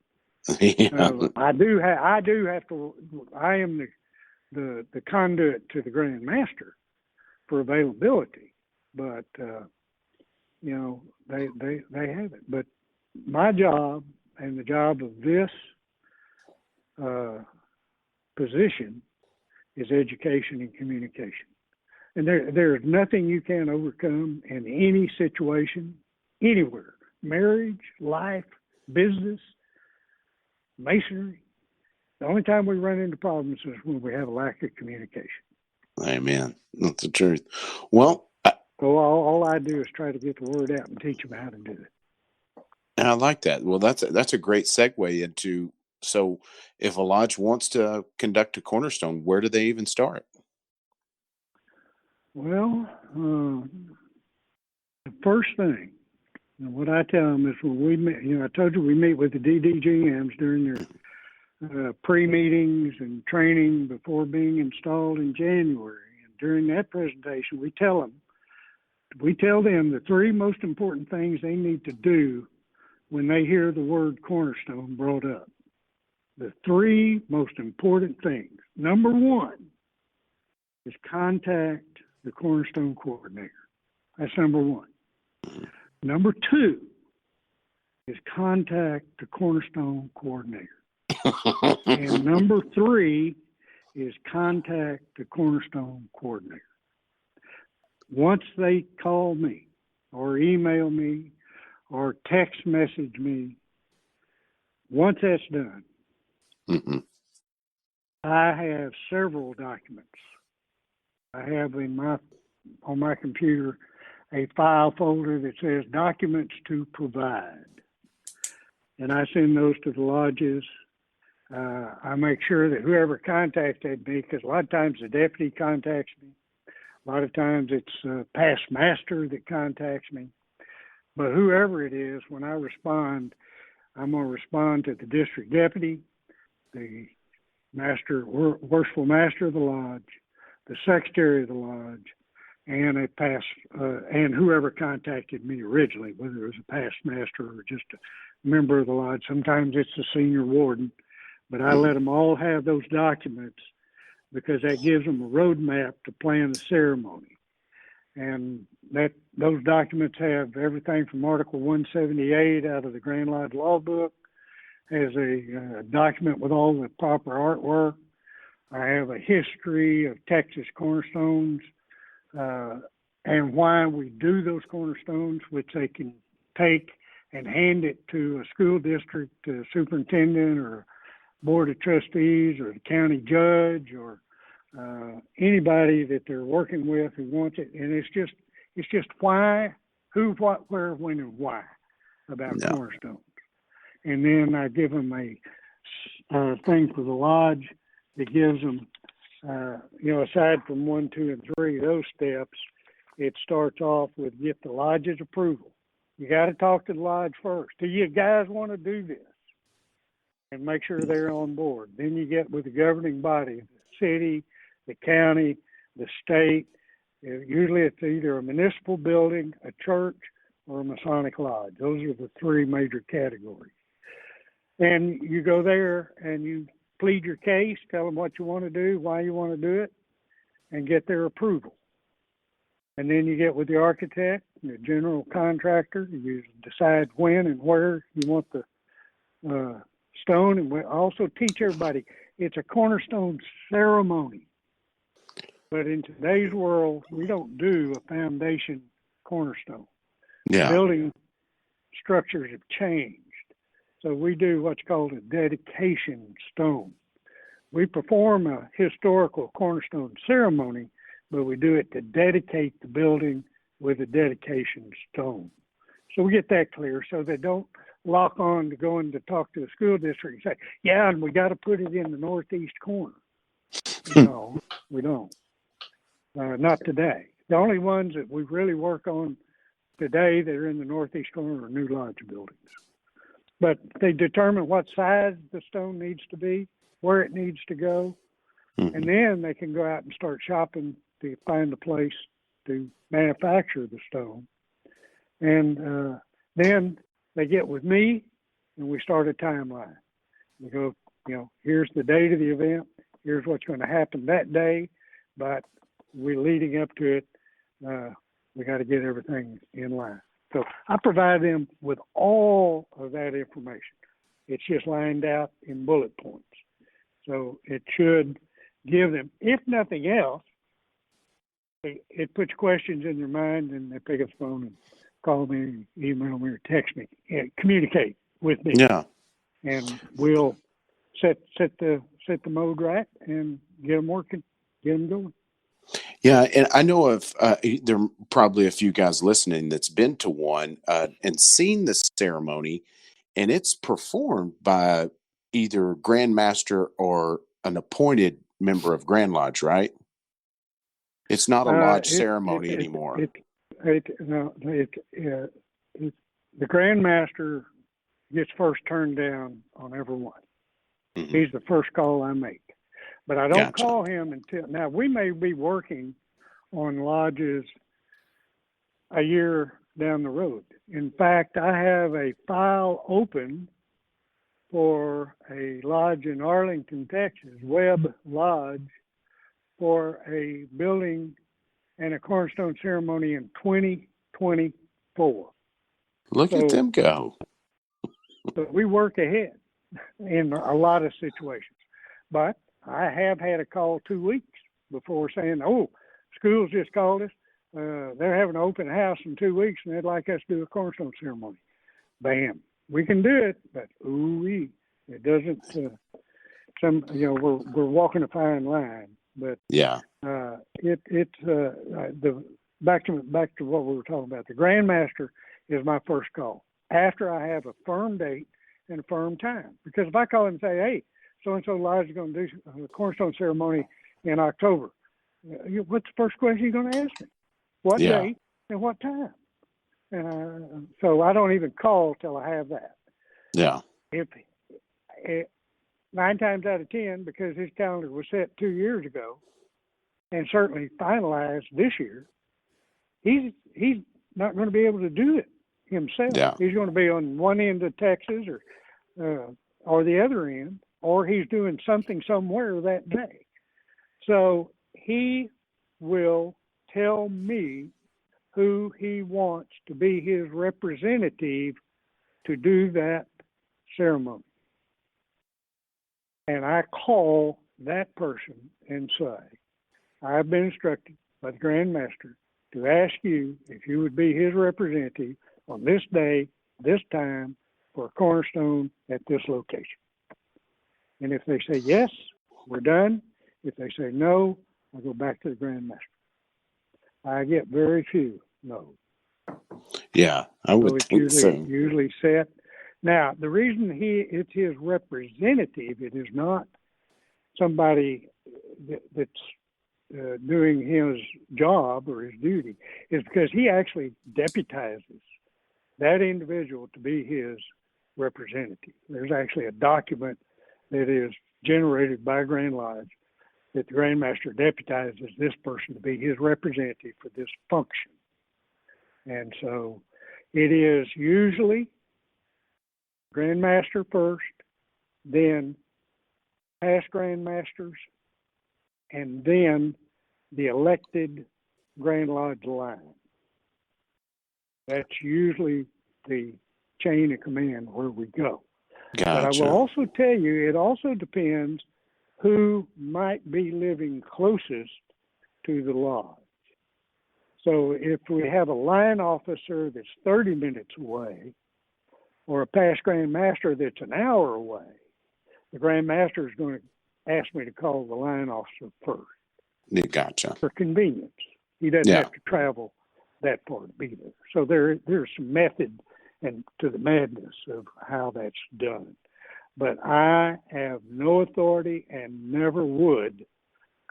Yeah. I do have to. I am the conduit to the Grand Master for availability, but they have it. But my job and the job of this position is education and communication. And there is nothing you can overcome in any situation, anywhere. Marriage, life, business, masonry. The only time we run into problems is when we have a lack of communication. Amen. That's the truth. Well, So all I do is try to get the word out and teach them how to do it. and I like that. Well, that's a great segue into, so if a lodge wants to conduct a cornerstone, where do they even start? Well, the first thing, and what I tell them is when we meet, I told you we meet with the DDGMs during their pre-meetings and training before being installed in January. And during that presentation, we tell them the 3 most important things they need to do when they hear the word cornerstone brought up. The 3 most important things. Number 1 is contact the Cornerstone Coordinator. That's number 1. Number 2 is contact the Cornerstone Coordinator. And number 3 is contact the Cornerstone Coordinator. Once they call me or email me or text message me, once that's done, I have several documents. I have on my computer a file folder that says documents to provide. And I send those to the lodges. I make sure that whoever contacted me, because a lot of times the deputy contacts me, a lot of times it's a past master that contacts me. But whoever it is, when I respond, I'm going to respond to the district deputy, the master, worshipful master of the lodge, the secretary of the lodge, and and whoever contacted me originally, whether it was a past master or just a member of the lodge. Sometimes it's the senior warden, but I let them all have those documents because that gives them a roadmap to plan the ceremony. And those documents have everything from Article 178 out of the Grand Lodge Law Book, has a document with all the proper artwork. I have a history of Texas cornerstones and why we do those cornerstones, which they can take and hand it to a school district superintendent or board of trustees or the county judge or anybody that they're working with who wants it. And it's just why, who, what, where, when, and why about cornerstones. And then I give them a thing for the lodge that gives them, aside from 1, 2, and 3, those steps, it starts off with get the lodge's approval. You got to talk to the lodge first. Do you guys want to do this? And make sure they're on board. Then you get with the governing body, the city, the county, the state. Usually it's either a municipal building, a church, or a Masonic lodge. Those are the 3 major categories. And you go there and you plead your case, tell them what you want to do, why you want to do it, and get their approval. And then you get with the architect, the general contractor, you decide when and where you want the stone. And we also teach everybody it's a cornerstone ceremony. But in today's world, we don't do a foundation cornerstone. Yeah. Building structures have changed. So we do what's called a dedication stone. We perform a historical cornerstone ceremony, but we do it to dedicate the building with a dedication stone. So we get that clear so they don't lock on to going to talk to the school district and say, yeah, and we got to put it in the northeast corner. No, we don't. Not today. The only ones that we really work on today that are in the northeast corner are new lodge buildings. But they determine what size the stone needs to be, where it needs to go, and then they can go out and start shopping to find a place to manufacture the stone. And then they get with me, and we start a timeline. We go, here's the date of the event, here's what's going to happen that day, but we're leading up to it. We got to get everything in line. So I provide them with all of that information. It's just lined out in bullet points. So it should give them, if nothing else, it puts questions in their mind and they pick up the phone and call me, email me, or text me, and communicate with me. Yeah. And we'll set the mode right and get them working, get them going. Yeah, and I know of there are probably a few guys listening that's been to one and seen the ceremony, and it's performed by either Grand Master or an appointed member of Grand Lodge, right? It's not a lodge ceremony anymore. The Grand Master gets first turned down on every one. Mm-hmm. He's the first call I make. But I don't call him until now. We may be working on lodges a year down the road. In fact, I have a file open for a lodge in Arlington, Texas, Webb Lodge, for a building and a cornerstone ceremony in 2024. Look at them go. So we work ahead in a lot of situations. But I have had a call 2 weeks before saying, schools just called us. They're having an open house in 2 weeks and they'd like us to do a cornerstone ceremony. Bam. We can do it, but it doesn't, we're walking a fine line, but yeah, the back to what we were talking about. The Grand Master is my first call after I have a firm date and a firm time. Because if I call him and say, "Hey, so and so Lodge is going to do a cornerstone ceremony in October," what's the first question you're going to ask me? What date and what time? So I don't even call till I have that. Yeah. If 9 times out of 10, because his calendar was set 2 years ago, and certainly finalized this year, he's not going to be able to do it himself. Yeah. He's going to be on one end of Texas or the other end, or he's doing something somewhere that day. So he will tell me who he wants to be his representative to do that ceremony. And I call that person and say, I've been instructed by the Grand Master to ask you if you would be his representative on this day, this time, for a cornerstone at this location. And if they say yes, we're done. If they say no, I go back to the Grand Master. I get very few no's. Yeah, I would think so. Usually set. Now, the reason it's his representative, it is not somebody that's doing his job or his duty, is because he actually deputizes that individual to be his representative. There's actually a document that is generated by Grand Lodge that the Grand Master deputizes this person to be his representative for this function. And so it is usually Grand Master first, then past Grand Masters, and then the elected Grand Lodge line. That's usually the chain of command where we go. Gotcha. But I will also tell you, it also depends who might be living closest to the lodge. So if we have a line officer that's 30 minutes away, or a past Grand Master that's an hour away, the Grand Master is going to ask me to call the line officer first. Gotcha. For convenience. He doesn't have to travel that far to be there. So there's some method and to the madness of how that's done. But I have no authority and never would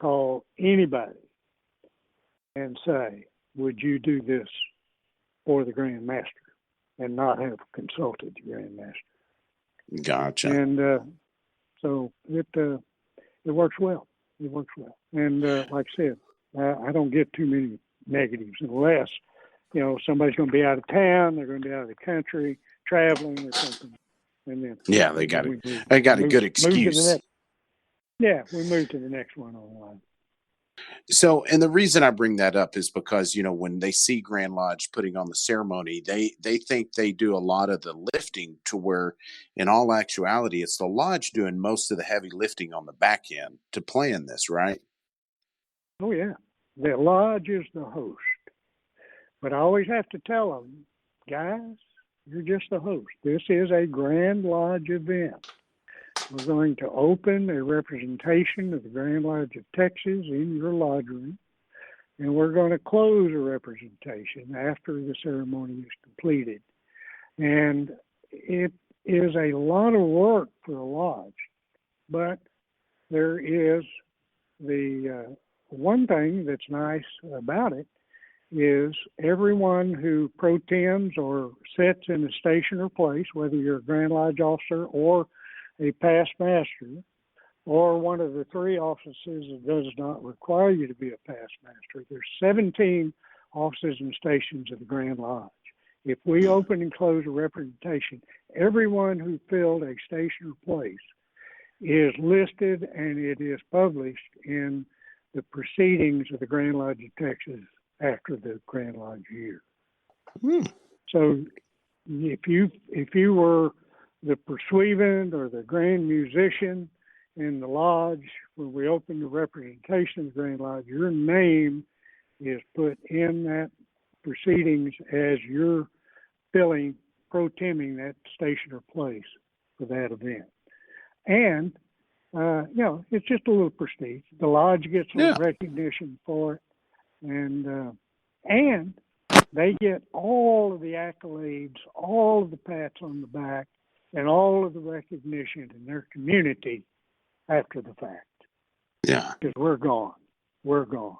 call anybody and say, would you do this for the Grand Master, and not have consulted the Grand Master. Gotcha. And so it works well. It works well. And like I said, I don't get too many negatives unless, somebody's going to be out of town, they're going to be out of the country, traveling or something. And then they got a good excuse. We move to the next one online. So, and the reason I bring that up is because, when they see Grand Lodge putting on the ceremony, they think they do a lot of the lifting, to where in all actuality, it's the lodge doing most of the heavy lifting on the back end to plan this, right? Oh, yeah. The lodge is the host. But I always have to tell them, guys, you're just the host. This is a Grand Lodge event. We're going to open a representation of the Grand Lodge of Texas in your lodge room, and we're going to close a representation after the ceremony is completed. And it is a lot of work for the lodge, but there is the one thing that's nice about it is everyone who protems or sits in a station or place, whether you're a Grand Lodge officer or a past master, or one of the 3 offices that does not require you to be a past master. There's 17 offices and stations of the Grand Lodge. If we open and close a representation, everyone who filled a station or place is listed, and it is published in the proceedings of the Grand Lodge of Texas after the Grand Lodge year. So if you were the pursuivant or the grand musician in the lodge, when we open the representation of the Grand Lodge, your name is put in that proceedings as you're pro-temming that station or place for that event. And, it's just a little prestige. The lodge gets a little recognition for it. And And they get all of the accolades, all of the pats on the back, and all of the recognition in their community after the fact. Yeah. Because we're gone. We're gone.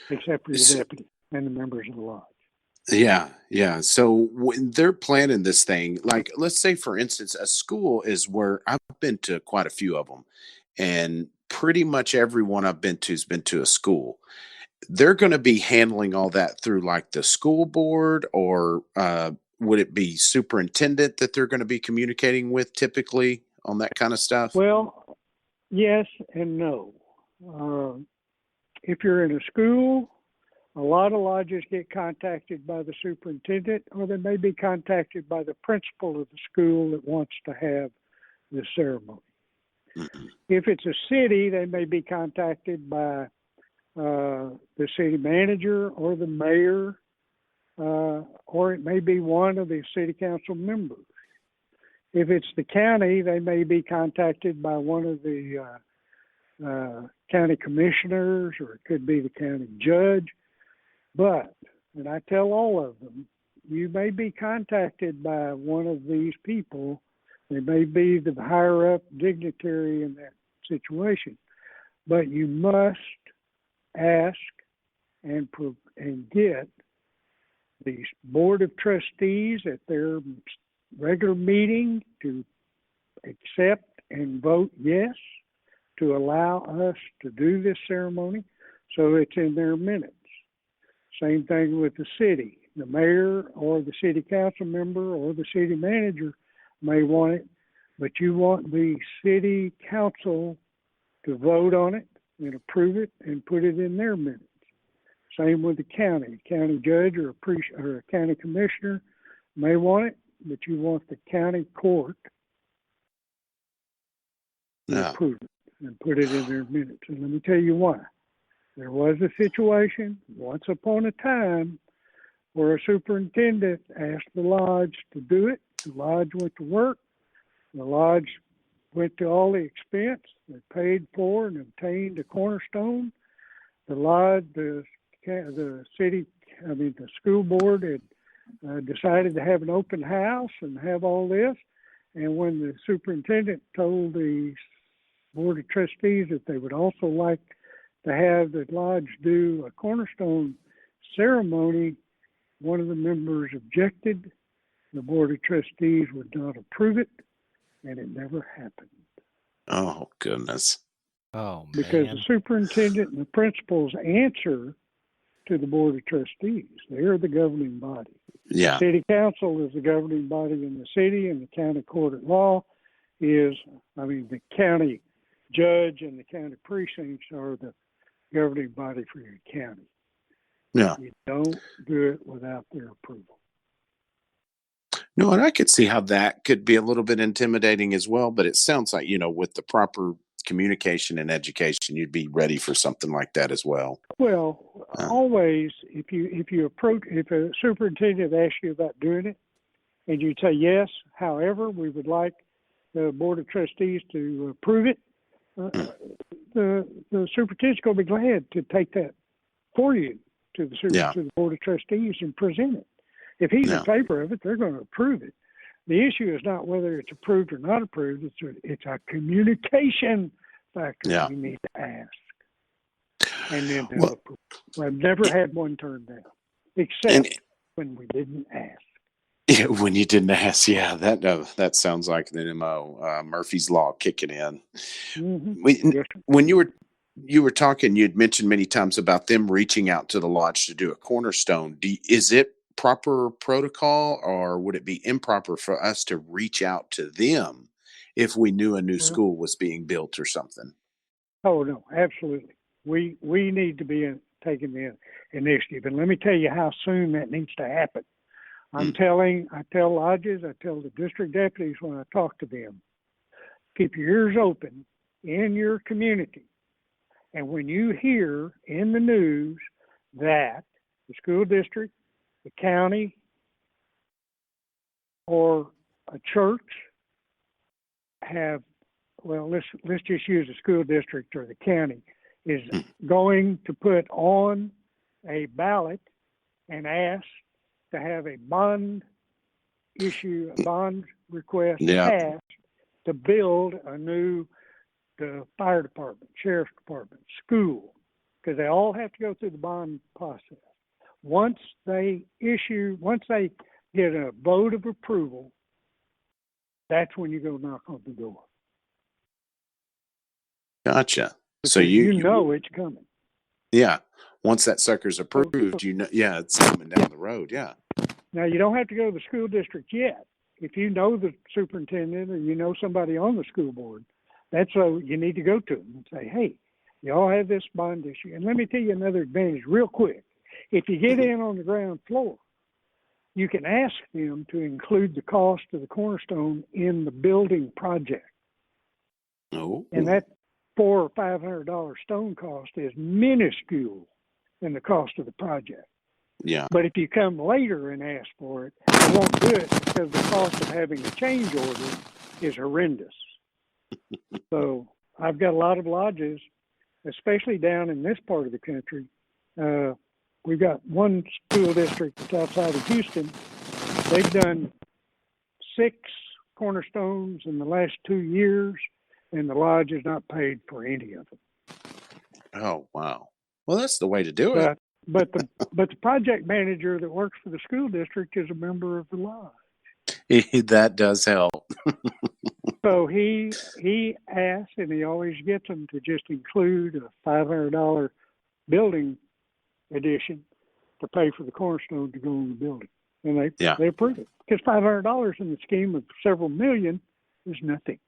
Except for your deputy and the members of the lodge. Yeah, yeah. So when they're planning this thing, like let's say for instance, a school is where I've been to quite a few of them, and pretty much everyone I've been to has been to a school. They're going to be handling all that through like the school board, or would it be superintendent that they're going to be communicating with typically on that kind of stuff? Well, yes and no. If you're in a school, a lot of lodges get contacted by the superintendent, or they may be contacted by the principal of the school that wants to have the ceremony. Mhm. If it's a city, they may be contacted by the city manager or the mayor, or it may be one of the city council members. If it's the county, they may be contacted by one of the county commissioners, or it could be the county judge. But, and I tell all of them, you may be contacted by one of these people. They may be the higher up dignitary in that situation, but you must ask and get the board of trustees at their regular meeting to accept and vote yes to allow us to do this ceremony, so it's in their minutes. Same thing with the city. The mayor or the city council member or the city manager may want it, but you want the city council to vote on it and approve it and put it in their minutes. Same with the county. County judge or a county commissioner may want it, but you want the county court to approve it and put it in their minutes. And let me tell you why. There was a situation once upon a time where a superintendent asked the lodge to do it. The lodge went to work. The lodge went to all the expense. They paid for and obtained a cornerstone. The lodge, the school board had decided to have an open house and have all this. And when the superintendent told the board of trustees that they would also like to have the lodge do a cornerstone ceremony, one of the members objected. The board of trustees would not approve it, and it never happened. Oh, goodness. Oh, Because man. the superintendent and the principals answer to the board of trustees. They're the governing body. Yeah. The city council is the governing body in the city, and the county court of law is, the county judge and the county precincts are the governing body for your county. Yeah. You don't do it without their approval. No, and I could see how that could be a little bit intimidating as well, but it sounds like, with the proper communication and education, you'd be ready for something like that as well. Well, always, if a superintendent asks you about doing it, and you say yes, however, we would like the board of trustees to approve it, the superintendent's going to be glad to take that for you to the board of trustees and present it. If he's in favor of it, they're going to approve it. The issue is not whether it's approved or not approved. It's a communication factor you need to ask. And then they'll approve. I've never had one turned down, except when we didn't ask. Yeah, when you didn't ask, that sounds like the MO, Murphy's Law kicking in. Mm-hmm. When you were talking, you'd mentioned many times about them reaching out to the lodge to do a cornerstone. Is it proper protocol, or would it be improper for us to reach out to them if we knew a new school was being built or something? Oh no, absolutely. We need to be taking the initiative, and let me tell you how soon that needs to happen. I tell lodges, I tell the district deputies when I talk to them, keep your ears open in your community. And when you hear in the news that the school district, the county, or a church let's just use the school district or the county is going to put on a ballot and ask to have a bond request passed to build a new fire department, sheriff's department, school, because they all have to go through the bond process. Once they get a vote of approval, that's when you go knock on the door. Gotcha. Because So you know it's coming. Yeah. Once that sucker's approved, it's coming down the road. Yeah. Now, you don't have to go to the school district yet. If you know the superintendent or you know somebody on the school board, that's what you need to go to them and say, hey, y'all have this bond issue. And let me tell you another advantage real quick. If you get in on the ground floor, you can ask them to include the cost of the cornerstone in the building project. Oh. And that $400 or $500 stone cost is minuscule in the cost of the project. Yeah. But if you come later and ask for it, they won't do it because the cost of having a change order is horrendous. So I've got a lot of lodges, especially down in this part of the country. We've got one school district that's outside of Houston. They've done 6 cornerstones in the last 2 years, and the lodge has not paid for any of them. Oh, wow. Well, that's the way to do it. But the project manager that works for the school district is a member of the lodge. That does help. So he asks, and he always gets them to just include a $500 building addition to pay for the cornerstone to go in the building, and they approve it because $500 in the scheme of several million is nothing.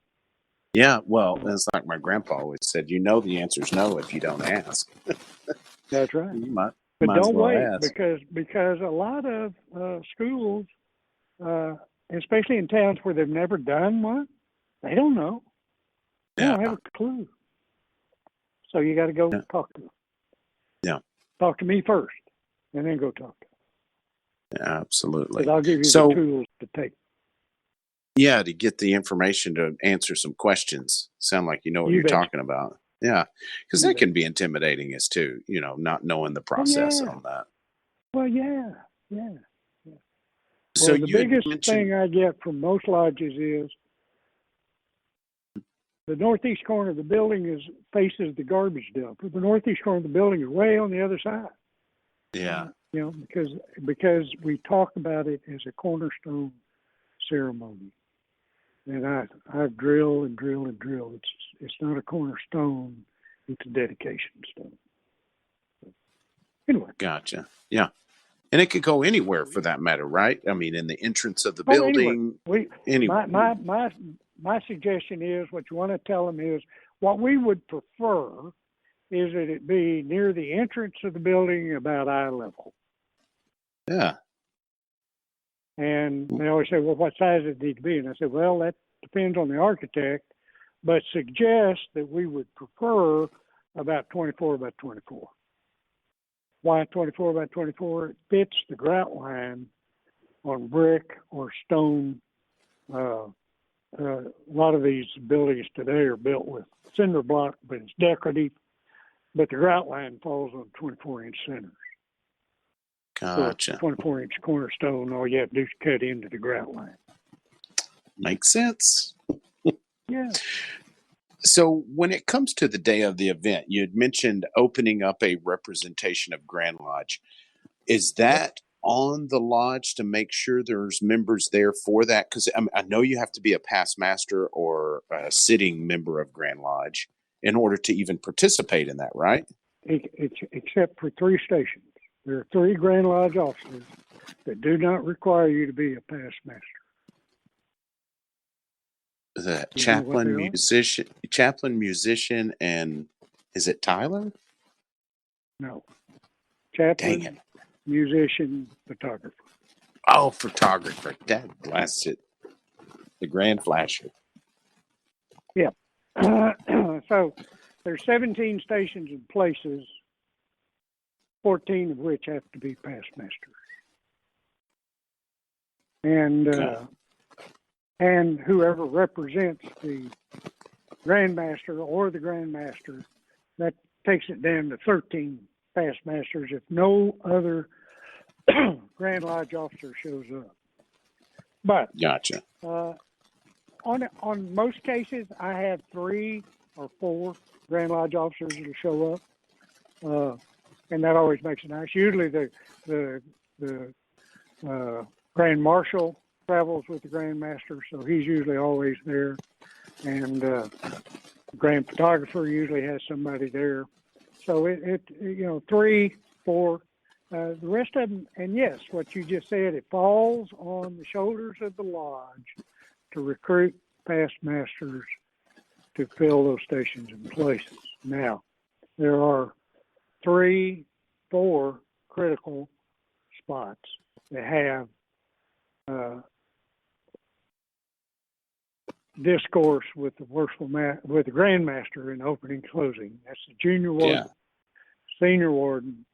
Yeah, well, it's like my grandpa always said, the answer is no if you don't ask. That's right. You might But don't well wait ask. because a lot of schools, especially in towns where they've never done one, they don't know. They don't have a clue. So you got to go talk to them. Yeah. Talk to me first, and then go talk to them. Yeah, absolutely. Because I'll give you the tools to take. Yeah, to get the information to answer some questions. Sound like you know what you're talking about. Yeah, because that can be intimidating as too, not knowing the process on that. Well, yeah. So well, the biggest thing I get from most lodges is the northeast corner of the building faces the garbage dump. The northeast corner of the building is way on the other side. Yeah. Because we talk about it as a cornerstone ceremony. And I drill and drill and drill. It's not a cornerstone, it's a dedication stone. Anyway. Gotcha. Yeah. And it could go anywhere for that matter, right? I mean, in the entrance of the building. Anywhere. My suggestion is, what you want to tell them is, what we would prefer is that it be near the entrance of the building about eye level. Yeah. And they always say, well, what size does it need to be? And I said, well, that depends on the architect, but suggest that we would prefer about 24 by 24. Why 24 by 24? It fits the grout line on brick or stone. A lot of these buildings today are built with cinder block, but it's decorative. But the grout line falls on 24-inch centers. Gotcha. So 24-inch cornerstone, all you have to do is cut into the grout line. Makes sense. Yeah. So when it comes to the day of the event, you had mentioned opening up a representation of Grand Lodge. Is that on the lodge to make sure there's members there for that? Because I know you have to be a past master or a sitting member of Grand Lodge in order to even participate in that, right? Except for 3 stations. There are 3 Grand Lodge officers that do not require you to be a past master. The chaplain, musician, and is it Tyler? No. Chaplain, musician, photographer. Oh, photographer. Dad bless it. The Grand Flasher. Yeah. So there's 17 stations and places, 14 of which have to be past masters. And whoever represents the Grandmaster or the Grandmaster, that takes it down to 13 past masters if no other Grand Lodge officer shows up. But Gotcha. on most cases, I have 3 or 4 Grand Lodge officers that'll show up, and that always makes it nice. Usually, the Grand Marshal travels with the Grand Master, so he's usually always there, and the Grand Photographer usually has somebody there. So it 3, 4. The rest of them, and yes, what you just said, it falls on the shoulders of the lodge to recruit past masters to fill those stations and places. Now, there are 3, 4 critical spots that have discourse with the with the Grand Master in opening and closing. That's the junior warden, senior warden,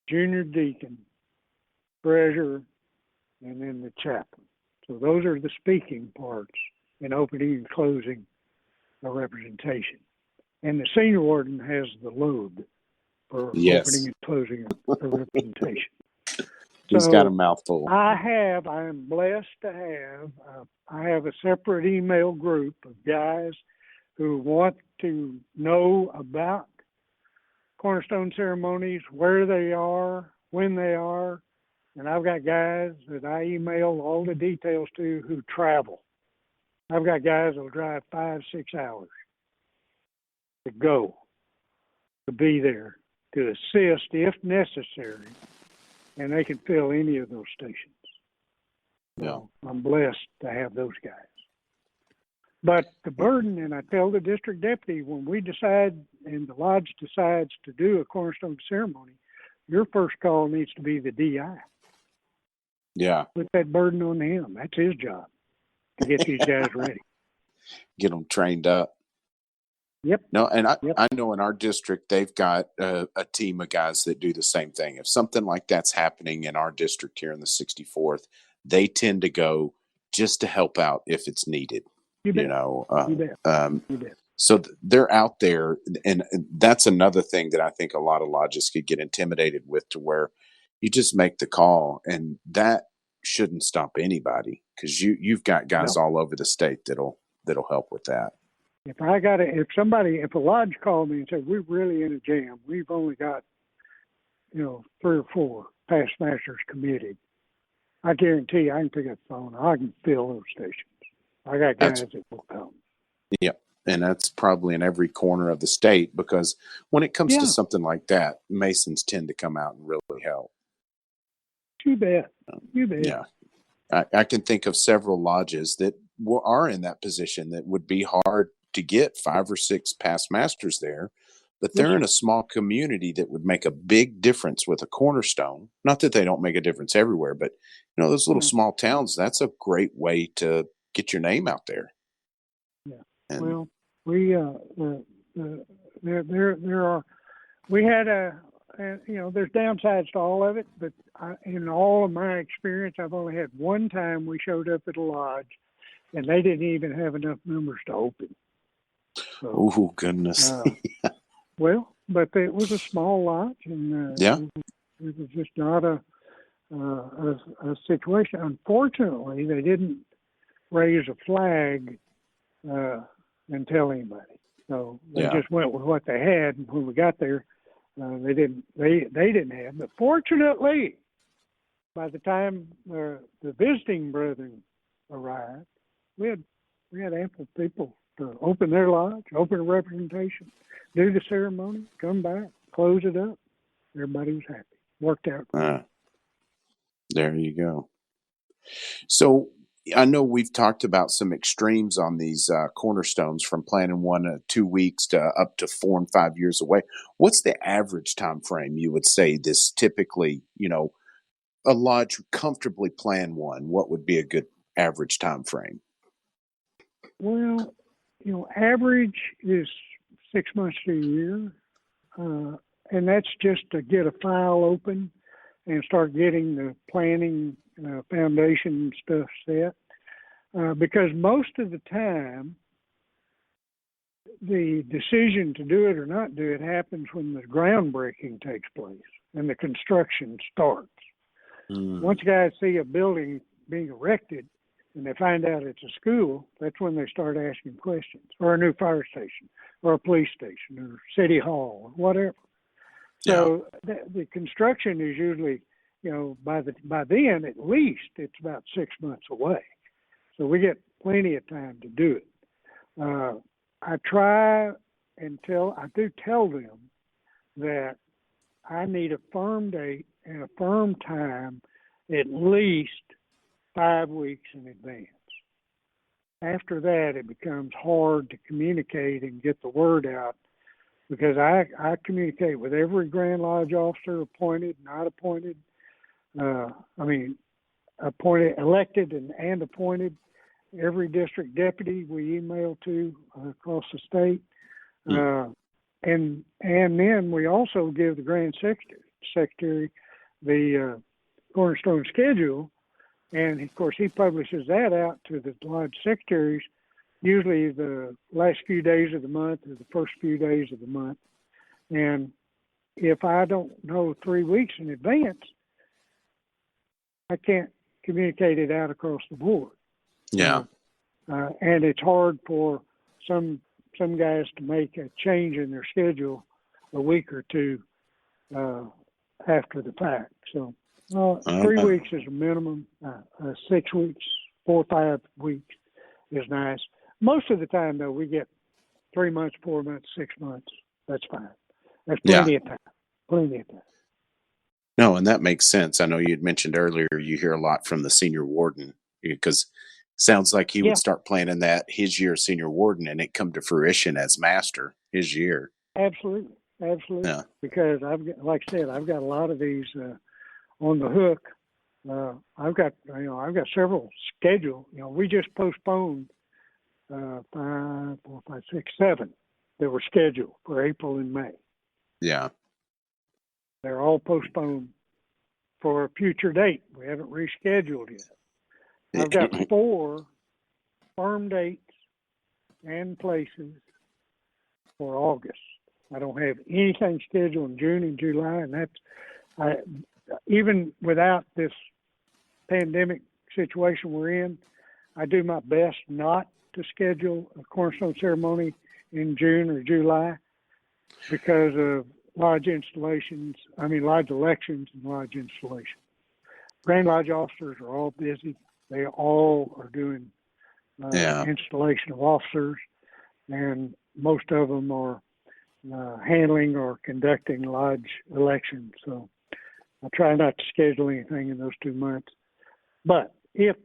junior deacon, treasurer, and then the chaplain. So those are the speaking parts in opening and closing a representation. And the senior warden has the load for opening and closing a representation. He's got a mouthful. I am blessed to have a separate email group of guys who want to know about cornerstone ceremonies, where they are, when they are, and I've got guys that I email all the details to who travel. I've got guys that will drive 5, 6 hours to go, to be there, to assist if necessary, and they can fill any of those stations. So I'm blessed to have those guys. But the burden, and I tell the district deputy, when we decide and the lodge decides to do a cornerstone ceremony, your first call needs to be the DI. Yeah. Put that burden on him. That's his job, to get these guys ready. Get them trained up. Yep. No, and I know in our district, they've got a team of guys that do the same thing. If something like that's happening in our district here in the 64th, they tend to go just to help out if it's needed. You bet. You bet. So they're out there, and that's another thing that I think a lot of lodges could get intimidated with, to where you just make the call, and that shouldn't stop anybody, because you've got guys all over the state that'll help with that. If a lodge called me and said, we're really in a jam, we've only got 3 or 4 past masters committed, I guarantee I can pick up the phone. I can fill those stations. I got guys that will come. Yep. And that's probably in every corner of the state, because when it comes to something like that, Masons tend to come out and really help. You bet. You bet. Yeah. I can think of several lodges that are in that position that would be hard to get 5 or 6 past masters there, but they're in a small community that would make a big difference with a cornerstone. Not that they don't make a difference everywhere, but those little small towns, that's a great way to get your name out there. Yeah. And we there's downsides to all of it, but in all of my experience, I've only had one time we showed up at a lodge and they didn't even have enough members to open. So, oh, goodness. But it was a small lodge, and it was just not a situation. Unfortunately, they didn't raise a flag and tell anybody. So they just went with what they had, and when we got there, they didn't have. But fortunately, by the time the visiting brethren arrived, we had ample people to open their lodge, open a representation, do the ceremony, come back, close it up. Everybody was happy. Worked out. There you go. So I know we've talked about some extremes on these cornerstones, from planning 1 to 2 weeks to up to 4 and 5 years away. What's the average time frame you would say this typically, a lodge comfortably plan one? What would be a good average time frame? Well, average is 6 months to a year. And that's just to get a file open and start getting the planning foundation stuff set. Because most of the time, the decision to do it or not do it happens when the groundbreaking takes place and the construction starts. Once guys see a building being erected and they find out it's a school, that's when they start asking questions, or a new fire station, or a police station, or city hall, or whatever. So the construction is usually, by then at least it's about 6 months away. So we get plenty of time to do it. I try I do tell them that I need a firm date and a firm time at least 5 weeks in advance. After that, it becomes hard to communicate and get the word out, because I communicate with every Grand Lodge officer, appointed, not appointed. Appointed, elected, and appointed. Every district deputy we email to across the state. And then we also give the Grand Secretary the Cornerstone schedule, and of course he publishes that out to the Lodge Secretaries, usually the last few days of the month or the first few days of the month. And if I don't know 3 weeks in advance, I can't communicate it out across the board. And it's hard for some guys to make a change in their schedule a week or two after the fact. So 3 weeks is a minimum. 6 weeks, 4 or 5 weeks is nice. Most of the time, though, we get 3 months, 4 months, 6 months. That's fine. That's plenty of time. Plenty of time. No, and that makes sense. I know you'd mentioned earlier you hear a lot from the senior warden, because sounds like he would start planning that his year as senior warden, and it come to fruition as master his year. Absolutely. Yeah. Because I've got a lot of these on the hook. I've got several scheduled. We just postponed 5, 4, 5, 6, 7 that were scheduled for April and May. Yeah. They're all postponed for a future date. We haven't rescheduled yet. I've got 4 firm dates and places for August. I don't have anything scheduled in June and July, and that's even without this pandemic situation we're in, I do my best not to schedule a cornerstone ceremony in June or July because of lodge elections and lodge installations. Grand Lodge officers are all busy. They all are doing installation of officers, and most of them are handling or conducting lodge elections. So I try not to schedule anything in those 2 months. But if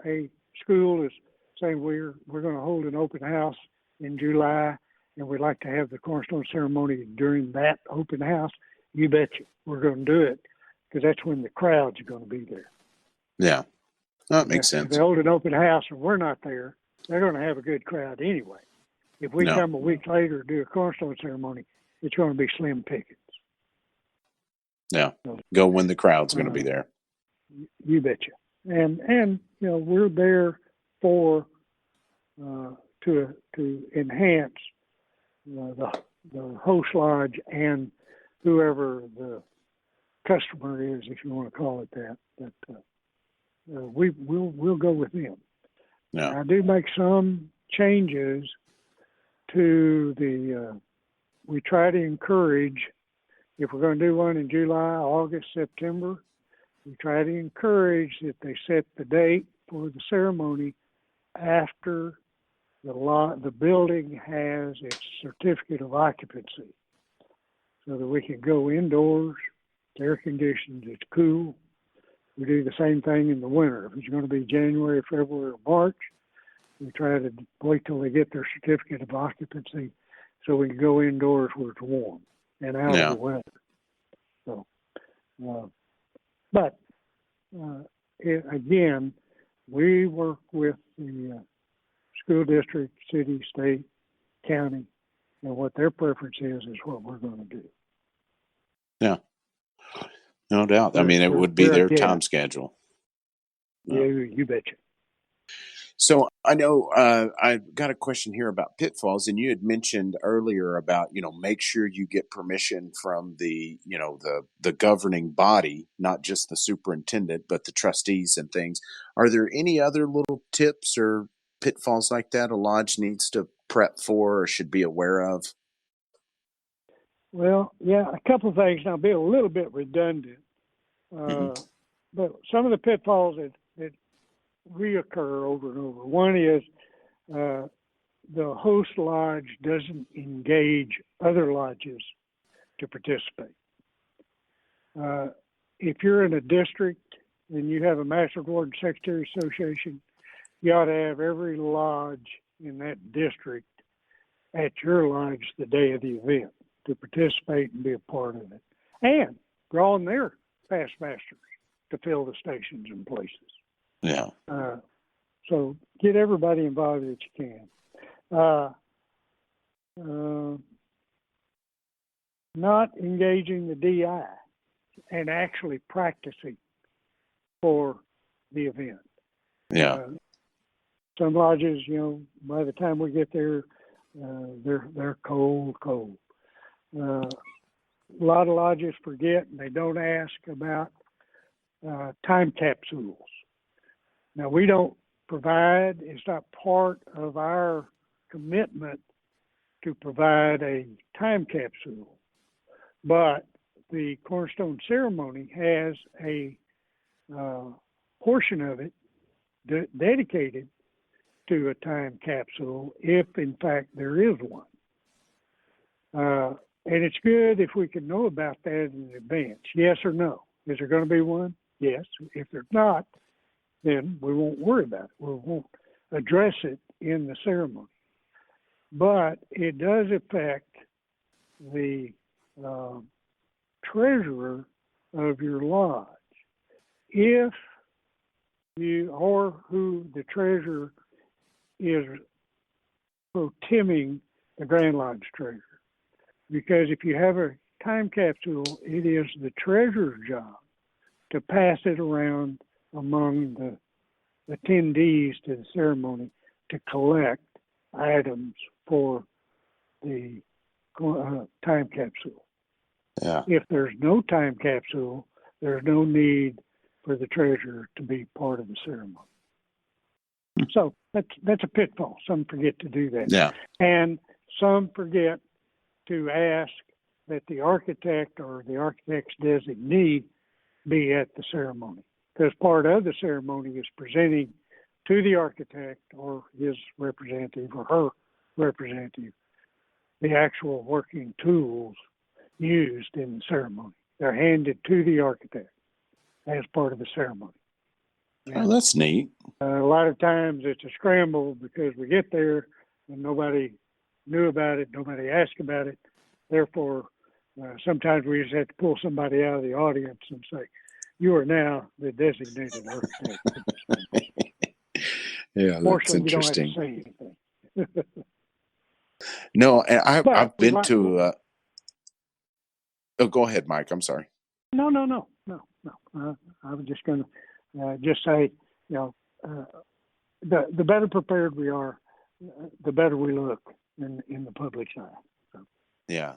a school is saying we're going to hold an open house in July and we'd like to have the cornerstone ceremony during that open house, you betcha we're going to do it, because that's when the crowds are going to be there. Yeah, that makes sense. If they hold an open house and we're not there, they're going to have a good crowd anyway. If we come a week later to do a cornerstone ceremony, it's going to be slim pickings. Yeah, go when the crowd's going to be there. You betcha. And we're there for to enhance the host lodge and whoever the customer is, if you want to call it that. But we'll go with them. Yeah. I do make some changes to the. We try to encourage, if we're going to do one in July, August, September, we try to encourage that they set the date for the ceremony after the building has its certificate of occupancy, so that we can go indoors. It's air conditioned, it's cool. We do the same thing in the winter. If it's going to be January, February, or March, we try to wait till they get their certificate of occupancy so we can go indoors where it's warm and out of the weather. So, again, we work with the school district, city, state, county, and what their preference is what we're going to do. Yeah, no doubt. I mean, it would be their time schedule. Yeah, you betcha. So I know I've got a question here about pitfalls, and you had mentioned earlier about make sure you get permission from the the governing body, not just the superintendent, but the trustees and things. Are there any other little tips or pitfalls like that a lodge needs to prep for or should be aware of? Well, yeah, a couple of things. And I'll be a little bit redundant, Hmm. but some of the pitfalls that reoccur over and over. One is the host lodge doesn't engage other lodges to participate. If you're in a district and you have a Master Ward and Secretary Association, you ought to have every lodge in that district at your lodge the day of the event to participate and be a part of it. And draw on their past masters to fill the stations and places. Yeah. So get everybody involved that you can. Not engaging the DI and actually practicing for the event. Yeah. Some lodges, by the time we get there, they're cold. A lot of lodges forget and they don't ask about time capsules. Now, we don't provide, it's not part of our commitment to provide a time capsule, but the Cornerstone ceremony has a portion of it dedicated to a time capsule, if in fact there is one. And it's good if we can know about that in advance. Yes or no? Is there going to be one? Yes. If there's not, then we won't worry about it. We won't address it in the ceremony. But it does affect the treasurer of your lodge. If you, or who the treasurer is pro-timing the Grand Lodge treasurer. Because if you have a time capsule, it is the treasurer's job to pass it around among the attendees to the ceremony to collect items for the time capsule. Yeah. If there's no time capsule, there's no need for the treasurer to be part of the ceremony. So that's a pitfall. Some forget to do that. Yeah. And some forget to ask that the architect or the architect's designee be at the ceremony. Because part of the ceremony is presenting to the architect or his representative or her representative the actual working tools used in the ceremony. They're handed to the architect as part of the ceremony. Oh, that's neat. A lot of times it's a scramble because we get there and nobody knew about it, nobody asked about it. Therefore, sometimes we just have to pull somebody out of the audience and say, "You are now the designated architect." Yeah, that's interesting. You don't have to say anything. No, and I've been like, to. Oh, go ahead, Mike. I'm sorry. No. I was just going to just say, the better prepared we are, the better we look in the public's eye. So. Yeah.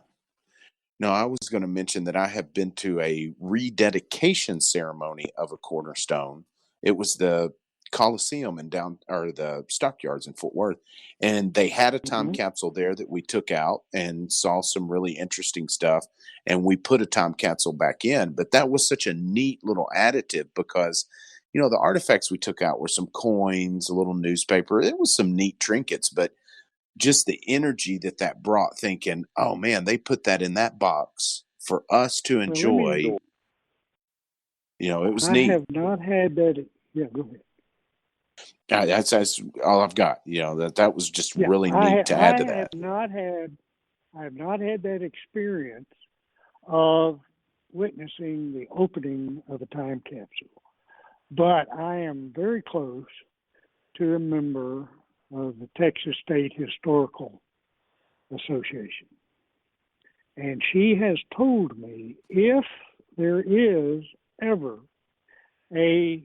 No, I was going to mention that I have been to a rededication ceremony of a cornerstone. It was the Coliseum in or the Stockyards in Fort Worth, and they had a time capsule there that we took out and saw some really interesting stuff, and we put a time capsule back in. But that was such a neat little additive because, the artifacts we took out were some coins, a little newspaper. It was some neat trinkets, but just the energy that brought, thinking, oh man, they put that in that box for us to enjoy. It was neat. I have not had that. Yeah, go ahead. That's all I've got. That was just really neat to add to that. I have not had that experience of witnessing the opening of a time capsule, but I am very close to a member of the Texas State Historical Association. And she has told me if there is ever a